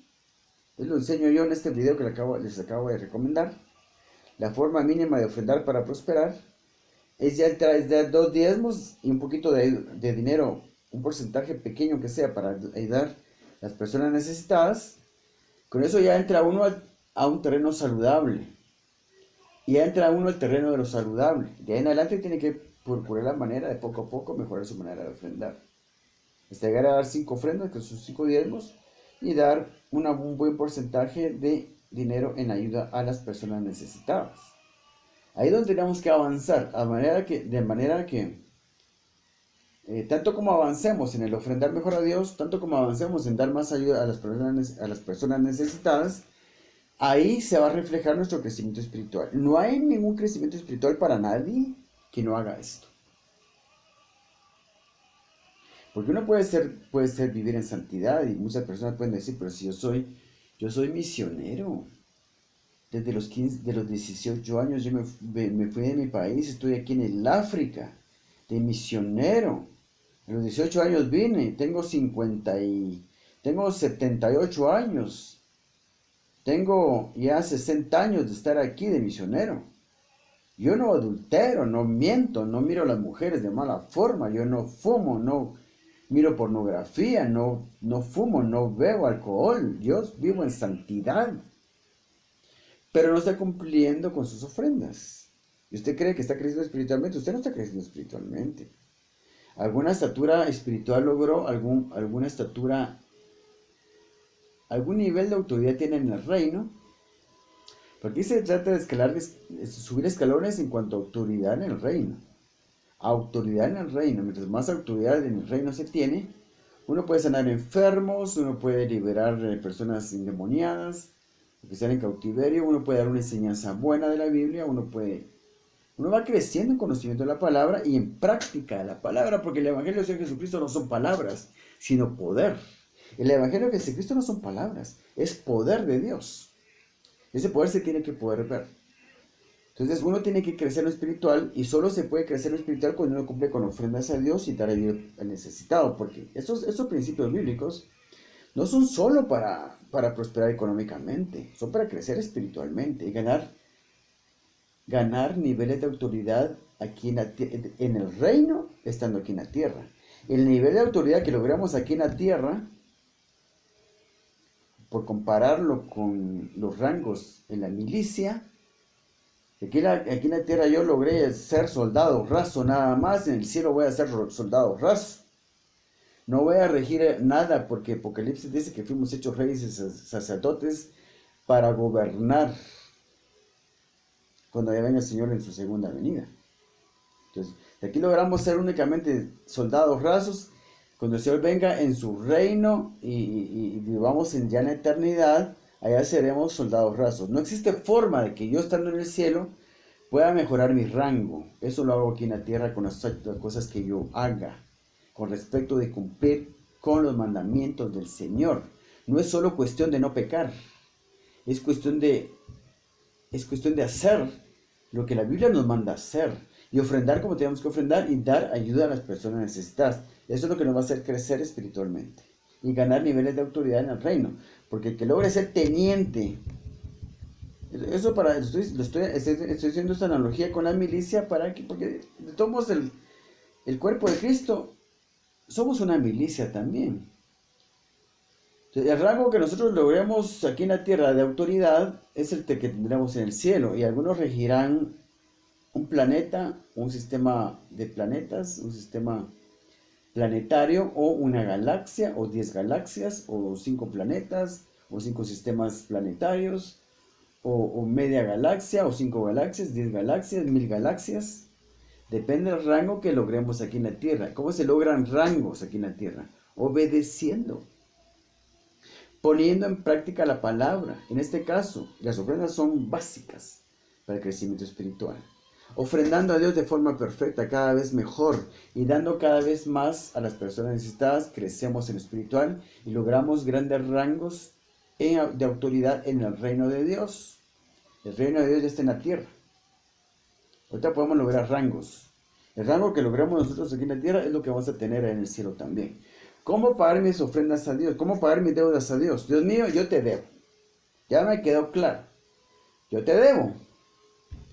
Lo enseño yo en este video que les acabo de recomendar. La forma mínima de ofrendar para prosperar es ya dar 2 diezmos y un poquito de dinero, un porcentaje pequeño que sea para ayudar a las personas necesitadas. Con eso ya entra uno a un terreno saludable. Y ya entra uno al terreno de lo saludable. De ahí en adelante tiene que procurar la manera de poco a poco mejorar su manera de ofrendar. Hasta llegar a dar 5 ofrendas, que son 5 diezmos, y dar un buen porcentaje de dinero en ayuda a las personas necesitadas. Ahí es donde tenemos que avanzar, de manera que tanto como avancemos en el ofrendar mejor a Dios, tanto como avancemos en dar más ayuda a las personas necesitadas, ahí se va a reflejar nuestro crecimiento espiritual. No hay ningún crecimiento espiritual para nadie que no haga esto. Porque uno puede ser vivir en santidad y muchas personas pueden decir, pero si yo soy misionero. Desde los 15, de los 18 años yo me fui de mi país, estoy aquí en el África, de misionero. A los 18 años vine, tengo 78 años. Tengo ya 60 años de estar aquí de misionero. Yo no adultero, no miento, no miro a las mujeres de mala forma, yo no fumo, no miro pornografía, no fumo, no bebo alcohol. Yo vivo en santidad, pero no está cumpliendo con sus ofrendas. Y usted cree que está creciendo espiritualmente, usted no está creciendo espiritualmente. ¿Alguna estatura espiritual logró? ¿Alguna estatura, algún nivel de autoridad tiene en el reino? Porque aquí se trata de subir escalones en cuanto a autoridad en el reino. Autoridad en el reino. Mientras más autoridad en el reino se tiene, uno puede sanar enfermos, uno puede liberar personas endemoniadas, que están en cautiverio, uno puede dar una enseñanza buena de la Biblia, uno va creciendo en conocimiento de la palabra y en práctica de la palabra, porque el Evangelio de Jesucristo no son palabras, sino poder. El Evangelio de Jesucristo no son palabras, es poder de Dios. Ese poder se tiene que poder ver. Entonces uno tiene que crecer en lo espiritual y solo se puede crecer en lo espiritual cuando uno cumple con ofrendas a Dios y dar ayuda al necesitado, porque estos principios bíblicos no son solo para prosperar económicamente, son para crecer espiritualmente y ganar niveles de autoridad aquí en el reino, estando aquí en la tierra. El nivel de autoridad que logramos aquí en la tierra, por compararlo con los rangos en la milicia, aquí en la tierra yo logré ser soldado raso nada más, en el cielo voy a ser soldado raso. No voy a regir nada porque Apocalipsis dice que fuimos hechos reyes y sacerdotes para gobernar cuando ya venga el Señor en su segunda venida. Entonces, de aquí logramos ser únicamente soldados rasos. Cuando el Señor venga en su reino y vivamos ya en la eternidad, allá seremos soldados rasos. No existe forma de que yo estando en el cielo pueda mejorar mi rango. Eso lo hago aquí en la tierra con las cosas que yo haga, con respecto de cumplir con los mandamientos del Señor. No es solo cuestión de no pecar, es cuestión de hacer lo que la Biblia nos manda hacer y ofrendar como tenemos que ofrendar y dar ayuda a las personas necesitadas. Eso es lo que nos va a hacer crecer espiritualmente y ganar niveles de autoridad en el reino, porque el que logre ser teniente, eso estoy haciendo esta analogía con la milicia porque de todos modos el cuerpo de Cristo somos una milicia también. El rango que nosotros logremos aquí en la tierra de autoridad es el que tendremos en el cielo, y algunos regirán un planeta, un sistema de planetas, un sistema planetario, o una galaxia, o 10 galaxias, o 5 planetas, o 5 sistemas planetarios, o media galaxia, o 5 galaxias, 10 galaxias, 1000 galaxias. Depende del rango que logremos aquí en la tierra. ¿Cómo se logran rangos aquí en la tierra? Obedeciendo, poniendo en práctica la palabra. En este caso, las ofrendas son básicas para el crecimiento espiritual. Ofrendando a Dios de forma perfecta, cada vez mejor, y dando cada vez más a las personas necesitadas, crecemos en lo espiritual y logramos grandes rangos de autoridad en el reino de Dios. El reino de Dios ya está en la tierra. Ahorita podemos lograr rangos. El rango que logramos nosotros aquí en la tierra es lo que vamos a tener en el cielo también. ¿Cómo pagar mis ofrendas a Dios? ¿Cómo pagar mis deudas a Dios? Dios mío, yo te debo. Ya me quedó claro. Yo te debo.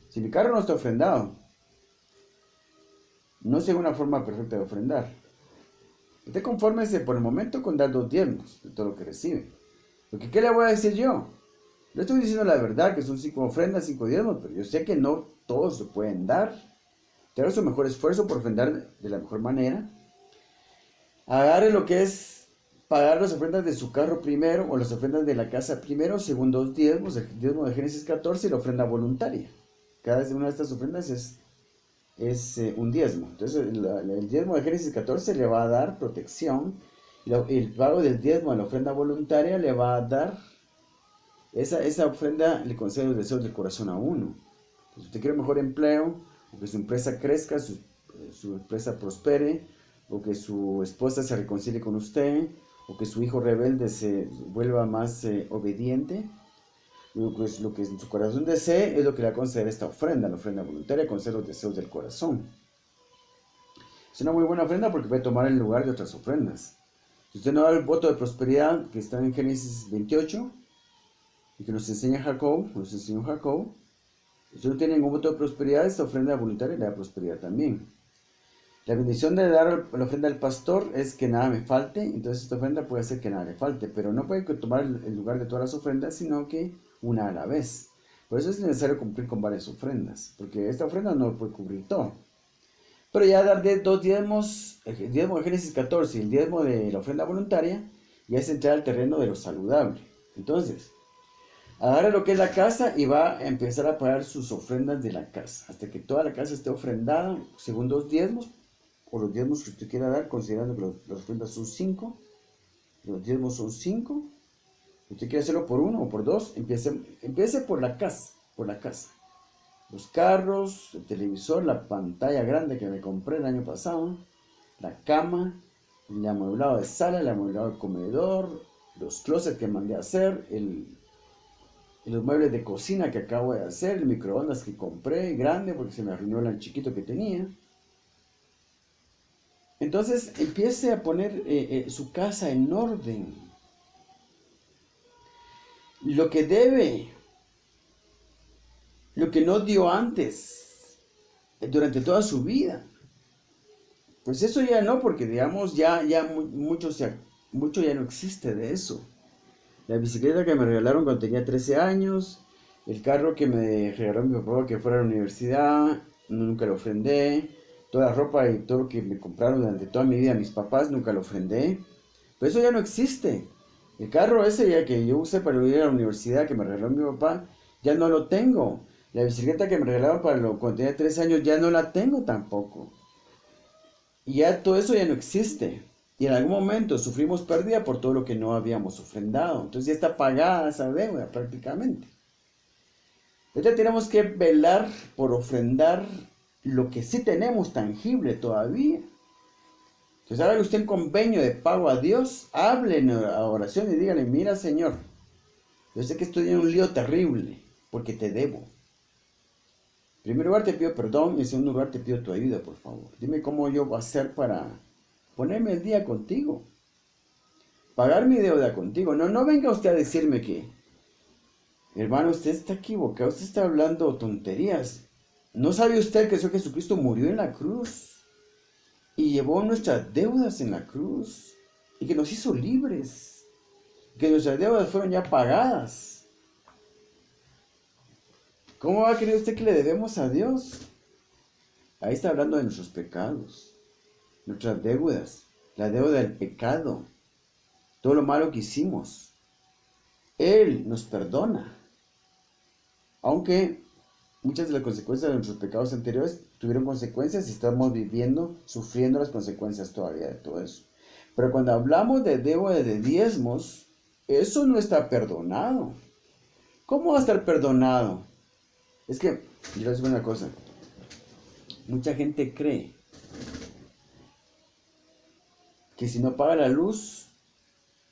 Si mi carro no está ofrendado, no sé una forma perfecta de ofrendar. Usted confórmese por el momento con dar 2 diezmos de todo lo que recibe. Porque ¿qué le voy a decir yo? Le estoy diciendo la verdad, que son 5 ofrendas, 5 diezmos, pero yo sé que no todos se pueden dar. Te haga su mejor esfuerzo por ofrendar de la mejor manera. Agarre lo que es pagar las ofrendas de su carro primero, o las ofrendas de la casa primero, según 2 diezmos, el diezmo de Génesis 14 y la ofrenda voluntaria. Cada una de estas ofrendas es es un diezmo. Entonces el diezmo de Génesis 14 le va a dar protección. Y el pago del diezmo a la ofrenda voluntaria le va a dar, esa ofrenda le concede los deseos del corazón a uno. Si usted quiere un mejor empleo, o que su empresa crezca, su empresa prospere, o que su esposa se reconcilie con usted, o que su hijo rebelde se vuelva más obediente, lo que en su corazón desee es lo que le va a conceder esta ofrenda, la ofrenda voluntaria, conceder los deseos del corazón. Es una muy buena ofrenda porque puede tomar el lugar de otras ofrendas. Si usted no da el voto de prosperidad que está en Génesis 28 y que nos enseña Jacob, nos enseñó Jacob, si usted no tiene ningún voto de prosperidad, esta ofrenda voluntaria le da prosperidad también. La bendición de dar la ofrenda al pastor es que nada me falte, entonces esta ofrenda puede hacer que nada le falte, pero no puede tomar el lugar de todas las ofrendas, sino que una a la vez. Por eso es necesario cumplir con varias ofrendas, porque esta ofrenda no puede cubrir todo. Pero ya dar dos diezmos, el diezmo de Génesis 14 y el diezmo de la ofrenda voluntaria, ya es entrar al terreno de lo saludable. Entonces, agarra lo que es la casa y va a empezar a pagar sus ofrendas de la casa, hasta que toda la casa esté ofrendada, según 2 diezmos, o los diezmos que usted quiera dar, considerando que las ofrendas son 5, los diezmos son 5. Si usted quiere hacerlo por 1 o por 2, empiece por la casa, Los carros, el televisor, la pantalla grande que me compré el año pasado, la cama, el amueblado de sala, el amueblado de comedor, los closets que mandé a hacer, los muebles de cocina que acabo de hacer, el microondas que compré grande porque se me arruinó el chiquito que tenía. Entonces empiece a poner su casa en orden. Lo que debe, lo que no dio antes, durante toda su vida. Pues eso ya no, porque digamos, mucho ya no existe de eso. La bicicleta que me regalaron cuando tenía 13 años, el carro que me regaló mi papá que fuera a la universidad, nunca lo ofrendé. Toda la ropa y todo lo que me compraron durante toda mi vida mis papás, nunca lo ofrendé. Pero eso ya no existe. El carro ese ya que yo usé para ir a la universidad que me regaló mi papá, ya no lo tengo. La bicicleta que me regalaron cuando tenía 13 años, ya no la tengo tampoco. Y ya todo eso ya no existe. Y en algún momento sufrimos pérdida por todo lo que no habíamos ofrendado. Entonces ya está pagada esa deuda prácticamente. Entonces tenemos que velar por ofrendar lo que sí tenemos tangible todavía. Entonces haga usted un convenio de pago a Dios, hable en oración y dígale, mira Señor, yo sé que estoy en un lío terrible porque te debo. En primer lugar te pido perdón y en segundo lugar te pido tu ayuda, por favor. Dime cómo yo voy a hacer para ponerme el día contigo. Pagar mi deuda contigo. No venga usted a decirme que, hermano, usted está equivocado, usted está hablando tonterías. ¿No sabe usted que Señor Jesucristo murió en la cruz y llevó nuestras deudas en la cruz y que nos hizo libres? Que nuestras deudas fueron ya pagadas. ¿Cómo va a creer usted que le debemos a Dios? Ahí está hablando de nuestros pecados, nuestras deudas, la deuda del pecado, todo lo malo que hicimos. Él nos perdona. Aunque muchas de las consecuencias de nuestros pecados anteriores tuvieron consecuencias y estamos sufriendo las consecuencias todavía de todo eso. Pero cuando hablamos de deuda de diezmos, eso no está perdonado. ¿Cómo va a estar perdonado? Es que, yo les digo una cosa, mucha gente cree que si no paga la luz,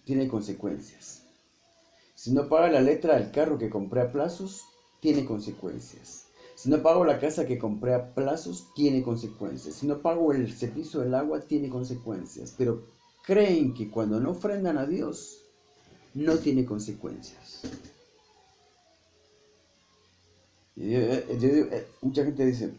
tiene consecuencias. Si no paga la letra del carro que compré a plazos, tiene consecuencias. Si no pago la casa que compré a plazos, tiene consecuencias. Si no pago el servicio del agua, tiene consecuencias. Pero creen que cuando no ofrendan a Dios, no tiene consecuencias. Mucha gente dice,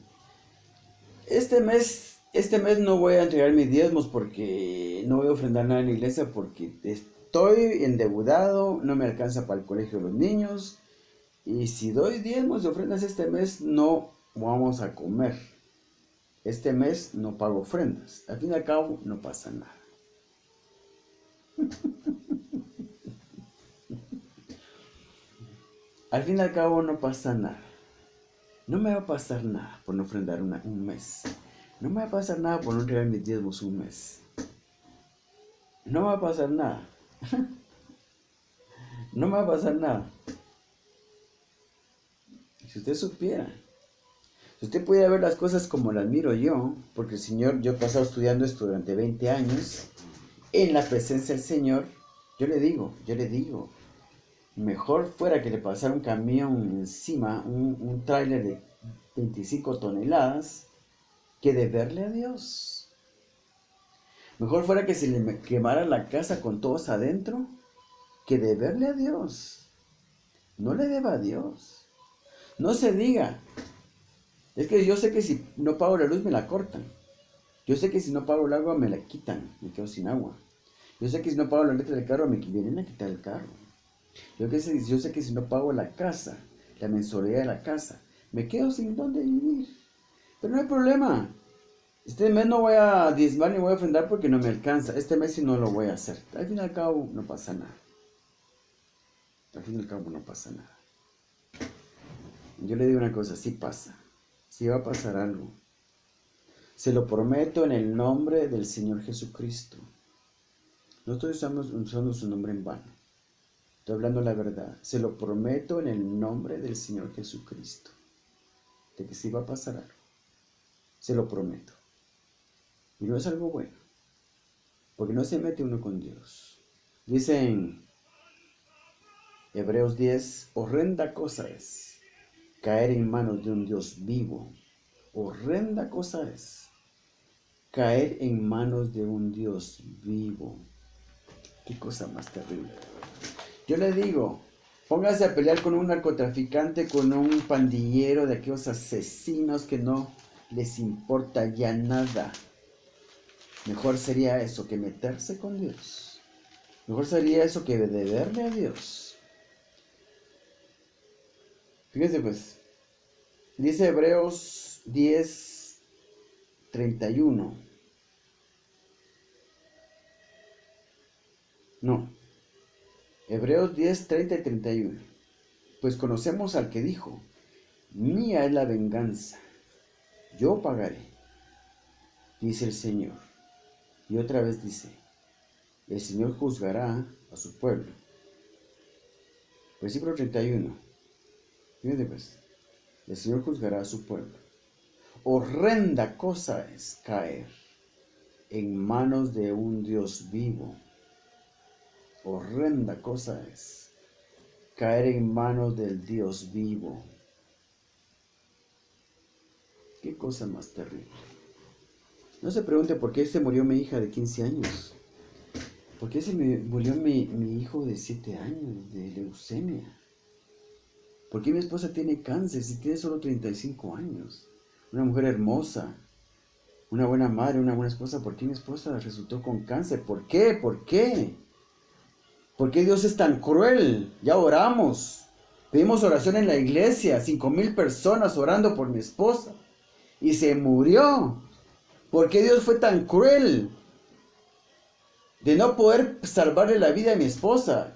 este mes no voy a entregar mis diezmos porque no voy a ofrendar nada en la iglesia porque estoy endeudado, no me alcanza para el colegio de los niños. Y si doy diezmos de ofrendas este mes, no vamos a comer. Este mes no pago ofrendas. Al fin y al cabo, no pasa nada. Al fin y al cabo, no pasa nada. No me va a pasar nada por no ofrendar un mes. No me va a pasar nada por no entregar mis diezmos un mes. No me va a pasar nada. No me va a pasar nada. Si usted supiera. Si usted pudiera ver las cosas como las miro yo, porque el Señor, yo he pasado estudiando esto durante 20 años, en la presencia del Señor, yo le digo, mejor fuera que le pasara un camión encima, un tráiler de 25 toneladas, que deberle a Dios. Mejor fuera que se le quemara la casa con todos adentro, que deberle a Dios. No le deba a Dios. No se diga. Es que yo sé que si no pago la luz me la cortan. Yo sé que si no pago el agua me la quitan, me quedo sin agua. Yo sé que si no pago la letra del carro me vienen a quitar el carro. Yo sé que si no pago la casa, la mensualidad de la casa, me quedo sin dónde vivir. Pero no hay problema. Este mes no voy a diezmar ni voy a ofrendar porque no me alcanza. Este mes sí no lo voy a hacer. Al fin y al cabo no pasa nada. Al fin y al cabo no pasa nada. Yo le digo una cosa, sí pasa. Sí va a pasar algo. Se lo prometo en el nombre del Señor Jesucristo. No estoy usando su nombre en vano. Estoy hablando la verdad. Se lo prometo en el nombre del Señor Jesucristo. De que sí va a pasar algo. Se lo prometo. Y no es algo bueno. Porque no se mete uno con Dios. Dice en Hebreos 10, horrenda cosa es caer en manos de un Dios vivo. Horrenda cosa es caer en manos de un Dios vivo. Qué cosa más terrible. Yo le digo, póngase a pelear con un narcotraficante, con un pandillero, de aquellos asesinos que no les importa ya nada. Mejor sería eso que meterse con Dios. Mejor sería eso que deberle a Dios. Fíjense pues, dice Hebreos 10, 31. No, Hebreos 10, 30 y 31. Pues conocemos al que dijo, mía es la venganza, yo pagaré, dice el Señor. Y otra vez dice, el Señor juzgará a su pueblo. Versículo 31. Fíjense pues, el Señor juzgará a su pueblo. Horrenda cosa es caer en manos de un Dios vivo. Horrenda cosa es caer en manos del Dios vivo. Qué cosa más terrible. No se pregunte por qué se murió mi hija de 15 años. ¿Por qué se me murió mi hijo de 7 años de leucemia? ¿Por qué mi esposa tiene cáncer si tiene solo 35 años? Una mujer hermosa, una buena madre, una buena esposa. ¿Por qué mi esposa resultó con cáncer? ¿Por qué? ¿Por qué? ¿Por qué Dios es tan cruel? Ya oramos. Pedimos oración en la iglesia, 5,000 personas orando por mi esposa. Y se murió. ¿Por qué Dios fue tan cruel de no poder salvarle la vida a mi esposa?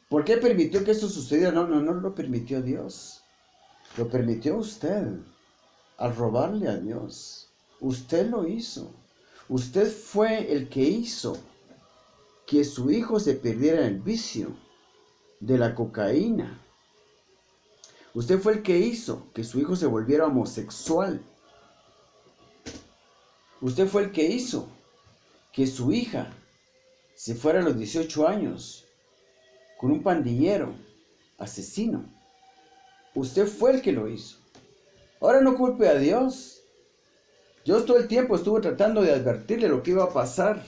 ¿Por qué permitió que eso sucediera? No lo permitió Dios. Lo permitió usted al robarle a Dios. Usted lo hizo. Usted fue el que hizo que su hijo se perdiera en el vicio de la cocaína. Usted fue el que hizo que su hijo se volviera homosexual. Usted fue el que hizo que su hija se fuera a los 18 años con un pandillero, asesino. Usted fue el que lo hizo. Ahora no culpe a Dios. Dios todo el tiempo estuvo tratando de advertirle lo que iba a pasar.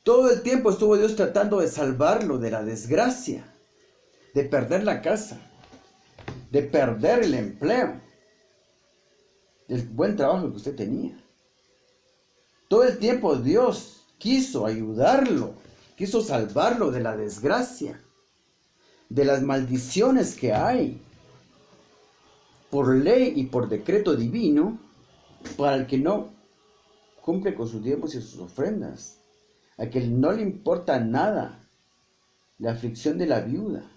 Todo el tiempo estuvo Dios tratando de salvarlo de la desgracia, de perder la casa, de perder el empleo, del buen trabajo que usted tenía. Todo el tiempo Dios quiso ayudarlo, quiso salvarlo de la desgracia, de las maldiciones que hay por ley y por decreto divino para el que no cumple con sus diezmos y sus ofrendas, a que no le importa nada la aflicción de la viuda,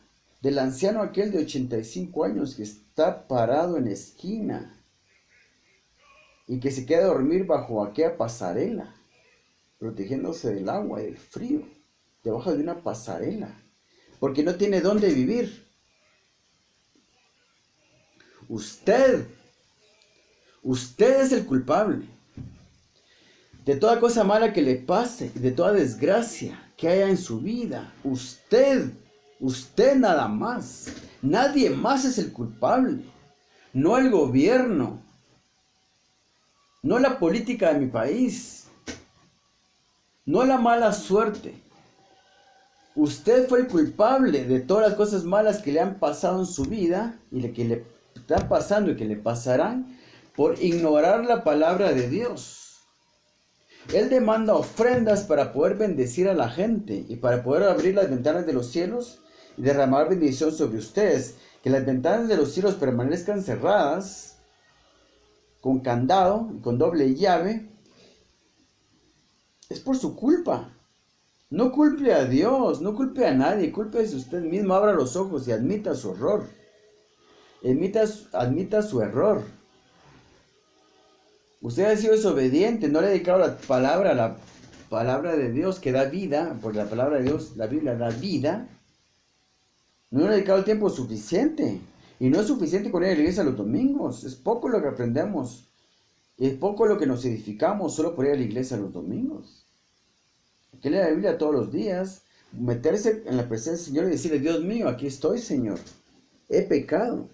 del anciano aquel de 85 años que está parado en la esquina y que se queda a dormir bajo aquella pasarela, protegiéndose del agua y del frío, debajo de una pasarela, porque no tiene dónde vivir. Usted es el culpable de toda cosa mala que le pase, de toda desgracia que haya en su vida. Usted nada más. Nadie más es el culpable. No el gobierno, no la política de mi país, no la mala suerte. Usted fue el culpable de todas las cosas malas que le han pasado en su vida y que le están pasando y que le pasarán por ignorar la palabra de Dios. Él demanda ofrendas para poder bendecir a la gente y para poder abrir las ventanas de los cielos y derramar bendición sobre ustedes. Que las ventanas de los cielos permanezcan cerradas con candado y con doble llave es por su culpa. No culpe a Dios, no culpe a nadie, cúlpese usted mismo, abra los ojos y admita su error. Admita su error. Usted ha sido desobediente, no le ha dedicado la palabra de Dios que da vida, porque la palabra de Dios, la Biblia da vida. No le ha dedicado el tiempo suficiente. Y no es suficiente con ir a la iglesia los domingos. Es poco lo que aprendemos. Es poco lo que nos edificamos solo por ir a la iglesia los domingos. Hay que leer la Biblia todos los días, meterse en la presencia del Señor y decirle: Dios mío, aquí estoy, Señor. He pecado.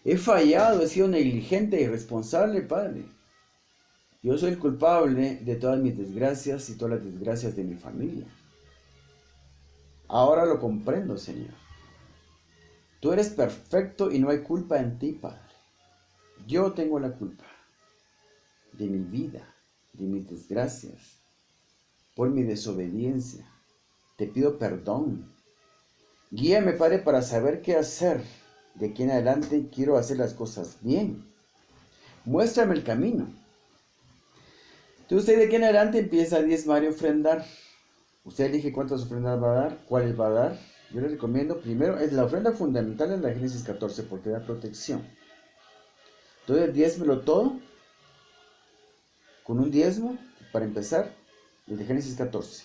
He fallado, he sido negligente e irresponsable, Padre. Yo soy el culpable de todas mis desgracias y todas las desgracias de mi familia. Ahora lo comprendo, Señor. Tú eres perfecto y no hay culpa en ti, Padre. Yo tengo la culpa de mi vida, de mis desgracias, por mi desobediencia. Te pido perdón. Guíame, Padre, para saber qué hacer. De aquí en adelante quiero hacer las cosas bien. Muéstrame el camino. Entonces usted de aquí en adelante empieza a diezmar y ofrendar. Usted elige cuántas ofrendas va a dar, cuáles va a dar. Yo le recomiendo, primero, es la ofrenda fundamental en la Génesis 14 porque da protección. Entonces diezmelo todo con un diezmo para empezar, el de Génesis 14.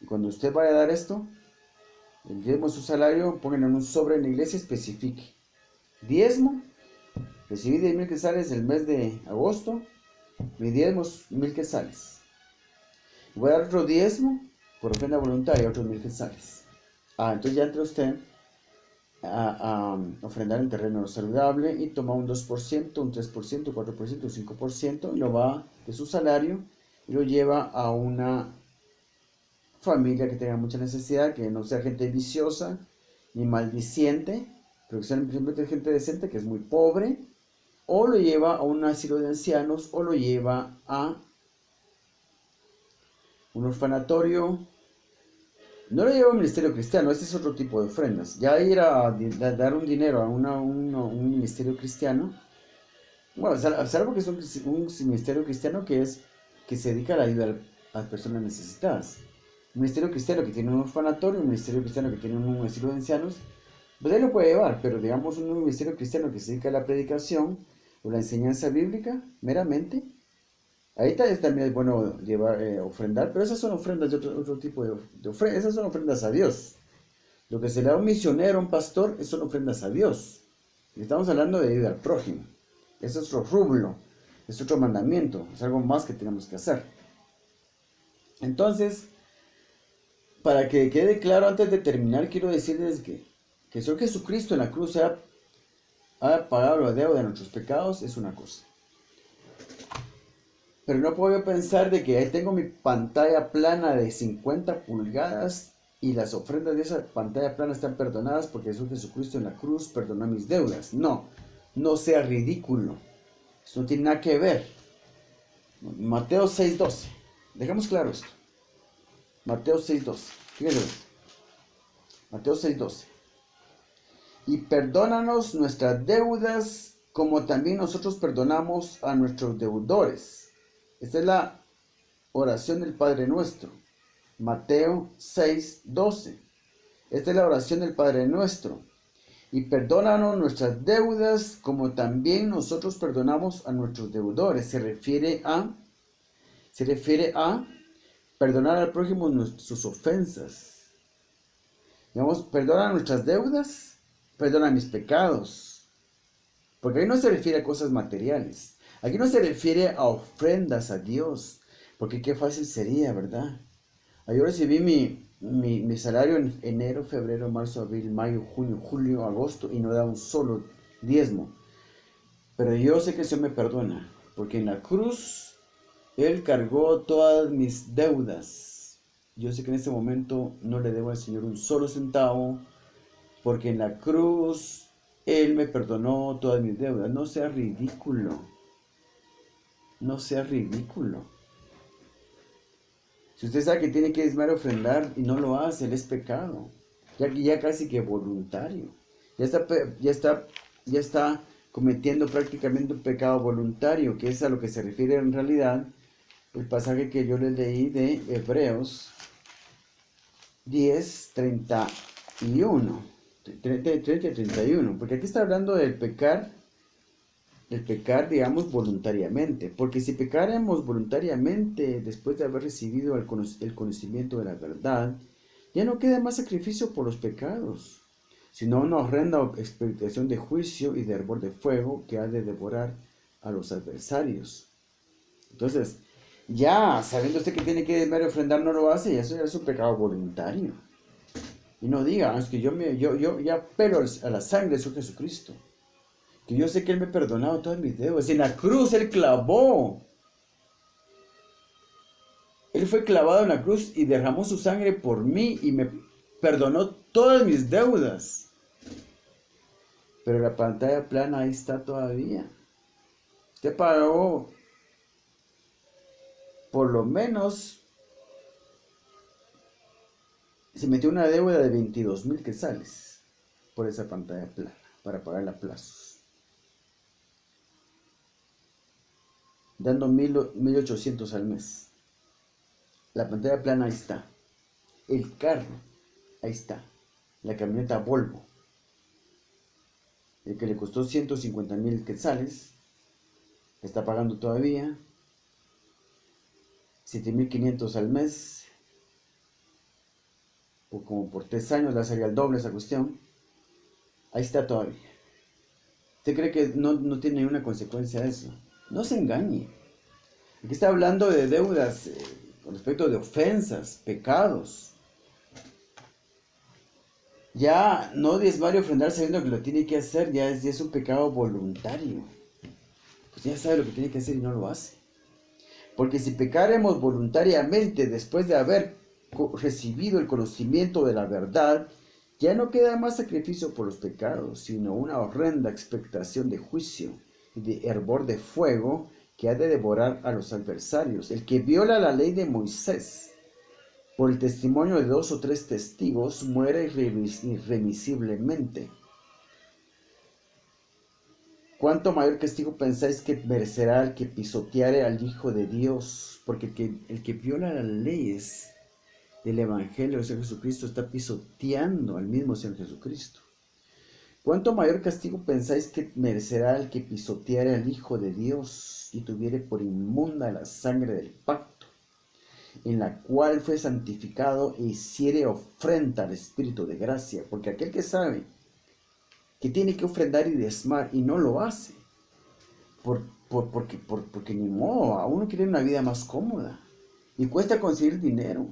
Y cuando usted vaya a dar esto, el diezmo es su salario, pónganlo en un sobre en la iglesia, especifique. Diezmo, recibí 10,000 quetzales el mes de agosto, mi diezmo es 1,000 quetzales. Voy a dar otro diezmo por ofrenda voluntaria, otros 1,000 quetzales. Entonces ya entra usted a ofrendar en terreno saludable y toma un 2%, un 3%, un 4%, un 5% y lo va de su salario y lo lleva a una familia que tenga mucha necesidad, que no sea gente viciosa ni maldiciente, pero que sea simplemente gente decente, que es muy pobre, o lo lleva a un asilo de ancianos, o lo lleva a un orfanatorio. No lo lleva a un ministerio cristiano, ese es otro tipo de ofrendas. Ya ir a dar un dinero a un ministerio cristiano, bueno, salvo que es un ministerio cristiano que se dedica a la ayuda a las personas necesitadas. Un ministerio cristiano que tiene un orfanatorio, un ministerio cristiano que tiene un asilo de ancianos, pues ahí lo puede llevar, pero digamos un ministerio cristiano que se dedica a la predicación o la enseñanza bíblica, meramente, ahí también es bueno llevar, ofrendar, pero esas son ofrendas de otro tipo de ofrendas, esas son ofrendas a Dios. Lo que se le da a un misionero, a un pastor, son ofrendas a Dios. Y estamos hablando de ayuda al prójimo. Es otro rublo, es otro mandamiento, es algo más que tenemos que hacer. Entonces, para que quede claro antes de terminar, quiero decirles que el Señor Jesucristo en la cruz ha pagado la deuda de nuestros pecados, es una cosa. Pero no puedo pensar de que ahí tengo mi pantalla plana de 50 pulgadas y las ofrendas de esa pantalla plana están perdonadas porque Jesús Jesucristo en la cruz perdonó mis deudas. No sea ridículo. Eso no tiene nada que ver. Mateo 6:12. Dejamos claro esto. Mateo 6:12. Fíjense. Mateo 6:12. Y perdónanos nuestras deudas como también nosotros perdonamos a nuestros deudores. Esta es la oración del Padre Nuestro. Mateo 6:12. Esta es la oración del Padre Nuestro. Y perdónanos nuestras deudas como también nosotros perdonamos a nuestros deudores. Se refiere a perdonar al prójimo sus ofensas. Digamos, perdona nuestras deudas, perdona mis pecados. Porque ahí no se refiere a cosas materiales. Aquí no se refiere a ofrendas a Dios. Porque qué fácil sería, ¿verdad? Yo recibí mi salario en enero, febrero, marzo, abril, mayo, junio, julio, agosto y no da un solo diezmo. Pero yo sé que el Señor me perdona. Porque en la cruz Él cargó todas mis deudas. Yo sé que en este momento no le debo al Señor un solo centavo. Porque en la cruz Él me perdonó todas mis deudas. No sea ridículo. No sea ridículo. Si usted sabe que tiene que diezmar y ofrendar y no lo hace, es pecado. Ya casi que voluntario. Ya está cometiendo prácticamente un pecado voluntario, que es a lo que se refiere en realidad el pasaje que yo les leí de Hebreos 10, 31. 30 y 31. Porque aquí está hablando del pecar, digamos, voluntariamente. Porque si pecáramos voluntariamente después de haber recibido el conocimiento de la verdad, ya no queda más sacrificio por los pecados, sino una horrenda expectación de juicio y de hervor de fuego que ha de devorar a los adversarios. Entonces, ya sabiendo usted que tiene que diezmar y ofrendar, no lo hace, y eso ya es un pecado voluntario. Y no diga, es que yo ya apelo a la sangre de su Jesucristo. Que yo sé que Él me ha perdonado todas mis deudas. En la cruz Él clavó. Él fue clavado en la cruz y derramó su sangre por mí y me perdonó todas mis deudas. Pero la pantalla plana ahí está todavía. Usted pagó por lo menos, se metió una deuda de 22,000 quetzales por esa pantalla plana para pagarla a plazos, dando 1,800 al mes. La pantalla plana ahí está. El carro, ahí está. La camioneta Volvo, el que le costó 150,000 quetzales, está pagando todavía 7,500 al mes, o como por 3 años, le sería el doble esa cuestión. Ahí está todavía. ¿Usted cree que no tiene ninguna consecuencia eso? No se engañe. Aquí está hablando de deudas con respecto de ofensas, pecados. Ya no diezmar y ofrendar sabiendo que lo tiene que hacer, ya es un pecado voluntario. Pues ya sabe lo que tiene que hacer y no lo hace. Porque si pecaremos voluntariamente después de haber recibido el conocimiento de la verdad, ya no queda más sacrificio por los pecados, sino una horrenda expectación de juicio y de hervor de fuego que ha de devorar a los adversarios. El que viola la ley de Moisés por el testimonio de 2 o 3 testigos muere irremisiblemente. ¿Cuánto mayor castigo pensáis que merecerá el que pisoteare al Hijo de Dios? Porque el que viola las leyes del Evangelio del Señor Jesucristo está pisoteando al mismo Señor Jesucristo. ¿Cuánto mayor castigo pensáis que merecerá el que pisoteare al Hijo de Dios y tuviere por inmunda la sangre del pacto, en la cual fue santificado e hiciere ofrenda al Espíritu de gracia? Porque aquel que sabe que tiene que ofrendar y diezmar y no lo hace, porque ni modo, a uno quiere una vida más cómoda y cuesta conseguir dinero.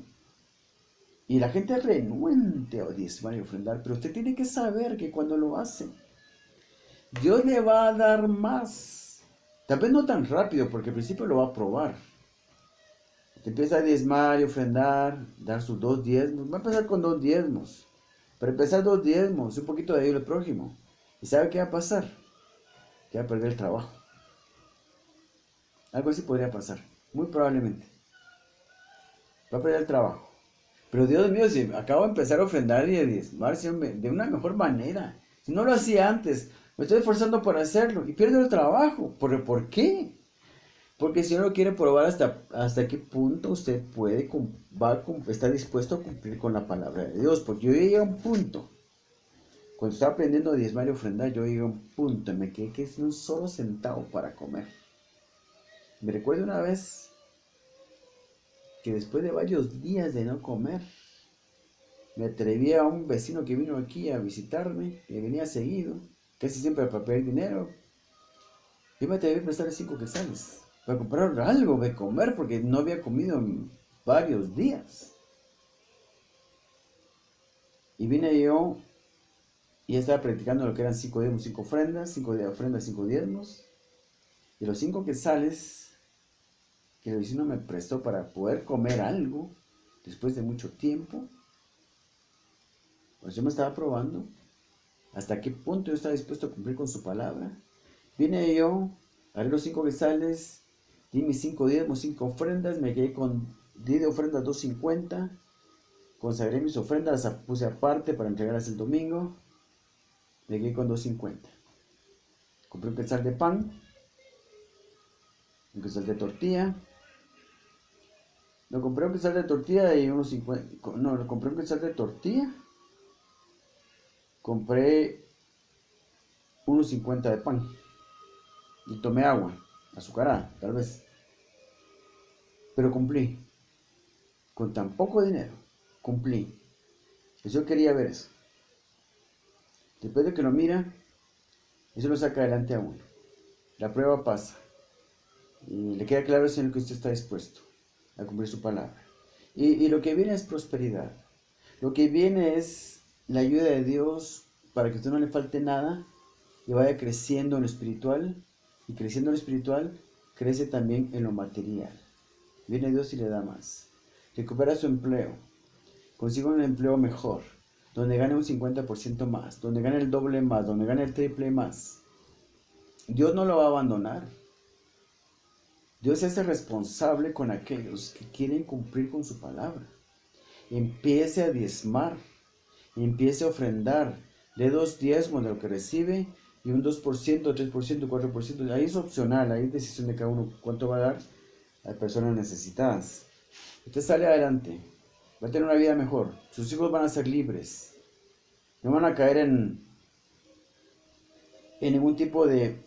Y la gente es renuente a diezmar y ofrendar, pero usted tiene que saber que cuando lo hace, Dios le va a dar más. Tal vez no tan rápido, porque al principio lo va a probar. Usted empieza a diezmar y ofrendar, dar sus 2 diezmos. Va a empezar con 2 diezmos. Para empezar 2 diezmos, un poquito de ayuda al prójimo. ¿Y sabe qué va a pasar? Que va a perder el trabajo. Algo así podría pasar, muy probablemente. Va a perder el trabajo. Pero Dios mío, si acabo de empezar a ofrendar y a diezmar de una mejor manera. Si no lo hacía antes, me estoy esforzando por hacerlo y pierdo el trabajo. ¿Por qué? Porque si uno quiere probar hasta qué punto usted puede, está dispuesto a cumplir con la palabra de Dios. Porque yo llegué a un punto, cuando estaba aprendiendo a diezmar y ofrendar, yo llegué a un punto y me quedé que sin un solo centavo para comer. Me recuerdo una vez que después de varios días de no comer, me atreví a un vecino que vino aquí a visitarme, que venía seguido, casi siempre para pedir dinero. Yo me atreví a prestarle 5 quetzales para comprar algo de comer porque no había comido en varios días. Y vine yo y estaba practicando lo que eran 5 diezmos, 5 ofrendas, 5 ofrendas, 5 diezmos. Y los 5 quetzales que el vecino me prestó para poder comer algo después de mucho tiempo, pues yo me estaba probando hasta qué punto yo estaba dispuesto a cumplir con su palabra. Vine yo, haré los 5 quetzales, di mis 5 diezmos, 5 ofrendas, di de ofrendas 2.50, consagré mis ofrendas, las puse aparte para entregarlas el domingo, me quedé con 2.50. Compré un quetzal de pan, un quetzal de tortilla. Lo compré un quetzal de tortilla y unos 50. No, lo compré un quetzal de tortilla. Compré unos 50 de pan. Y tomé agua, azucarada, tal vez. Pero cumplí. Con tan poco dinero, cumplí. Yo quería ver eso. Después de que lo mira, eso lo saca adelante a uno. La prueba pasa. Y le queda claro al Señor que usted está dispuesto a cumplir su palabra. Y lo que viene es prosperidad. Lo que viene es la ayuda de Dios para que a usted no le falte nada y vaya creciendo en lo espiritual. Y creciendo en lo espiritual, crece también en lo material. Viene Dios y le da más. Recupera su empleo. Consiga un empleo mejor, donde gane un 50% más, donde gane el doble más, donde gane el triple más. Dios no lo va a abandonar. Dios se hace responsable con aquellos que quieren cumplir con su palabra. Empiece a diezmar, empiece a ofrendar, dé 2 diezmos de lo que recibe y un 2%, 3%, 4%. Ahí es opcional, ahí es decisión de cada uno cuánto va a dar a personas necesitadas. Usted sale adelante, va a tener una vida mejor, sus hijos van a ser libres, no van a caer en ningún tipo de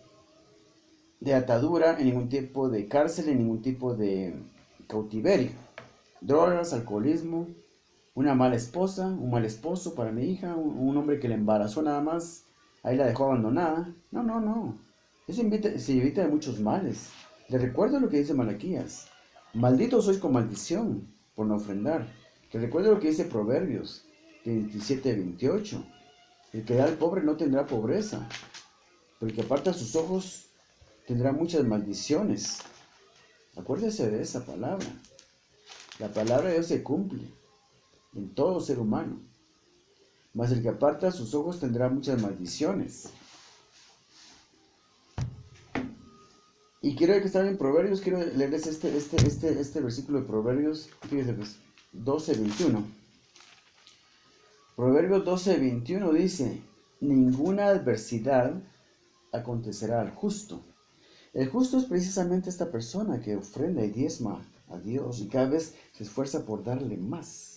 atadura, en ningún tipo de cárcel, en ningún tipo de cautiverio. Drogas, alcoholismo, una mala esposa, un mal esposo para mi hija, un hombre que la embarazó nada más, ahí la dejó abandonada. No, no, no. Eso se evita de muchos males. Le recuerdo lo que dice Malaquías. Malditos sois con maldición por no ofrendar. Le recuerdo lo que dice Proverbios 27-28. El que da al pobre no tendrá pobreza, pero el que aparta sus ojos tendrá muchas maldiciones. Acuérdese de esa palabra. La palabra de Dios se cumple en todo ser humano. Mas el que aparta sus ojos tendrá muchas maldiciones. Y quiero que estén en Proverbios, quiero leerles este versículo de Proverbios, fíjense pues, 12:21. Proverbios 12:21 dice, ninguna adversidad acontecerá al justo. El justo es precisamente esta persona que ofrenda y diezma a Dios y cada vez se esfuerza por darle más.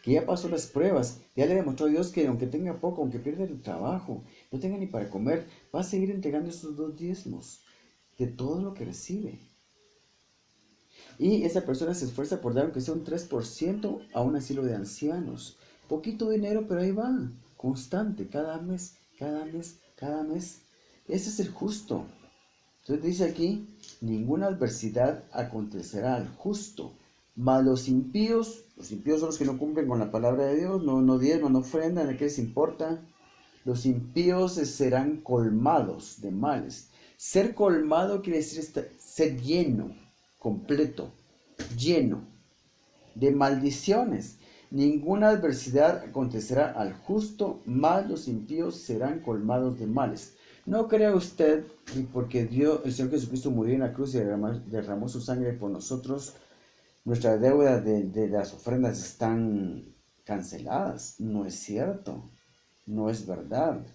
Que ya pasó las pruebas, ya le demostró a Dios que aunque tenga poco, aunque pierda el trabajo, no tenga ni para comer, va a seguir entregando esos 2 diezmos de todo lo que recibe. Y esa persona se esfuerza por dar aunque sea un 3% a un asilo de ancianos. Poquito dinero, pero ahí va, constante, cada mes, cada mes, cada mes. Ese es el justo. Entonces dice aquí, ninguna adversidad acontecerá al justo, mas los impíos son los que no cumplen con la palabra de Dios, no diezman, no ofrendan, ¿a qué les importa? Los impíos serán colmados de males. Ser colmado quiere decir ser lleno, completo, lleno de maldiciones. Ninguna adversidad acontecerá al justo, mas los impíos serán colmados de males. No crea usted que porque el Señor Jesucristo murió en la cruz y derramó su sangre por nosotros, nuestra deuda de las ofrendas están canceladas. No es cierto, no es verdad.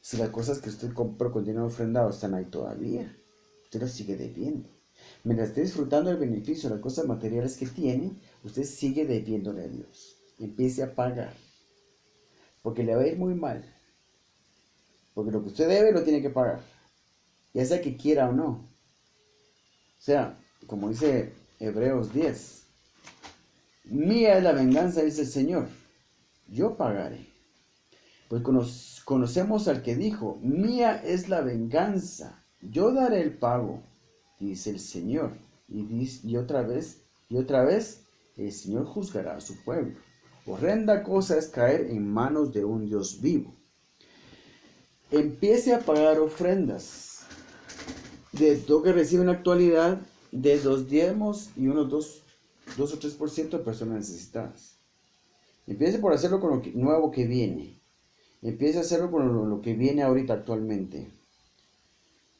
Si las cosas que usted compró con dinero ofrendado están ahí todavía, usted lo sigue debiendo. Mientras esté disfrutando del beneficio de las cosas materiales que tiene, usted sigue debiéndole a Dios. Empiece a pagar, porque le va a ir muy mal. Porque lo que usted debe lo tiene que pagar, ya sea que quiera o no. O sea, como dice Hebreos 10, mía es la venganza, dice el Señor, yo pagaré. Pues conocemos al que dijo, mía es la venganza, yo daré el pago, dice el Señor. Y otra vez, el Señor juzgará a su pueblo. Horrenda cosa es caer en manos de un Dios vivo. Empiece a pagar ofrendas de lo que recibe en la actualidad, de 2 diezmos y unos 2 o 3% de personas necesitadas. Empiece por hacerlo con lo nuevo que viene. Empiece a hacerlo con lo que viene ahorita actualmente.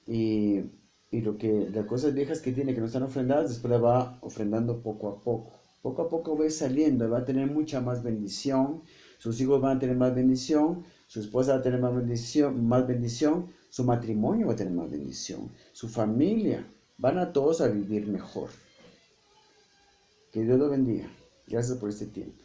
Y las cosas viejas que tiene que no están ofrendadas, después las va ofrendando poco a poco. Poco a poco va saliendo, va a tener mucha más bendición. Sus hijos van a tener más bendición. Su esposa va a tener más bendición. Su matrimonio va a tener más bendición. Su familia. Van a todos a vivir mejor. Que Dios lo bendiga. Gracias por este tiempo.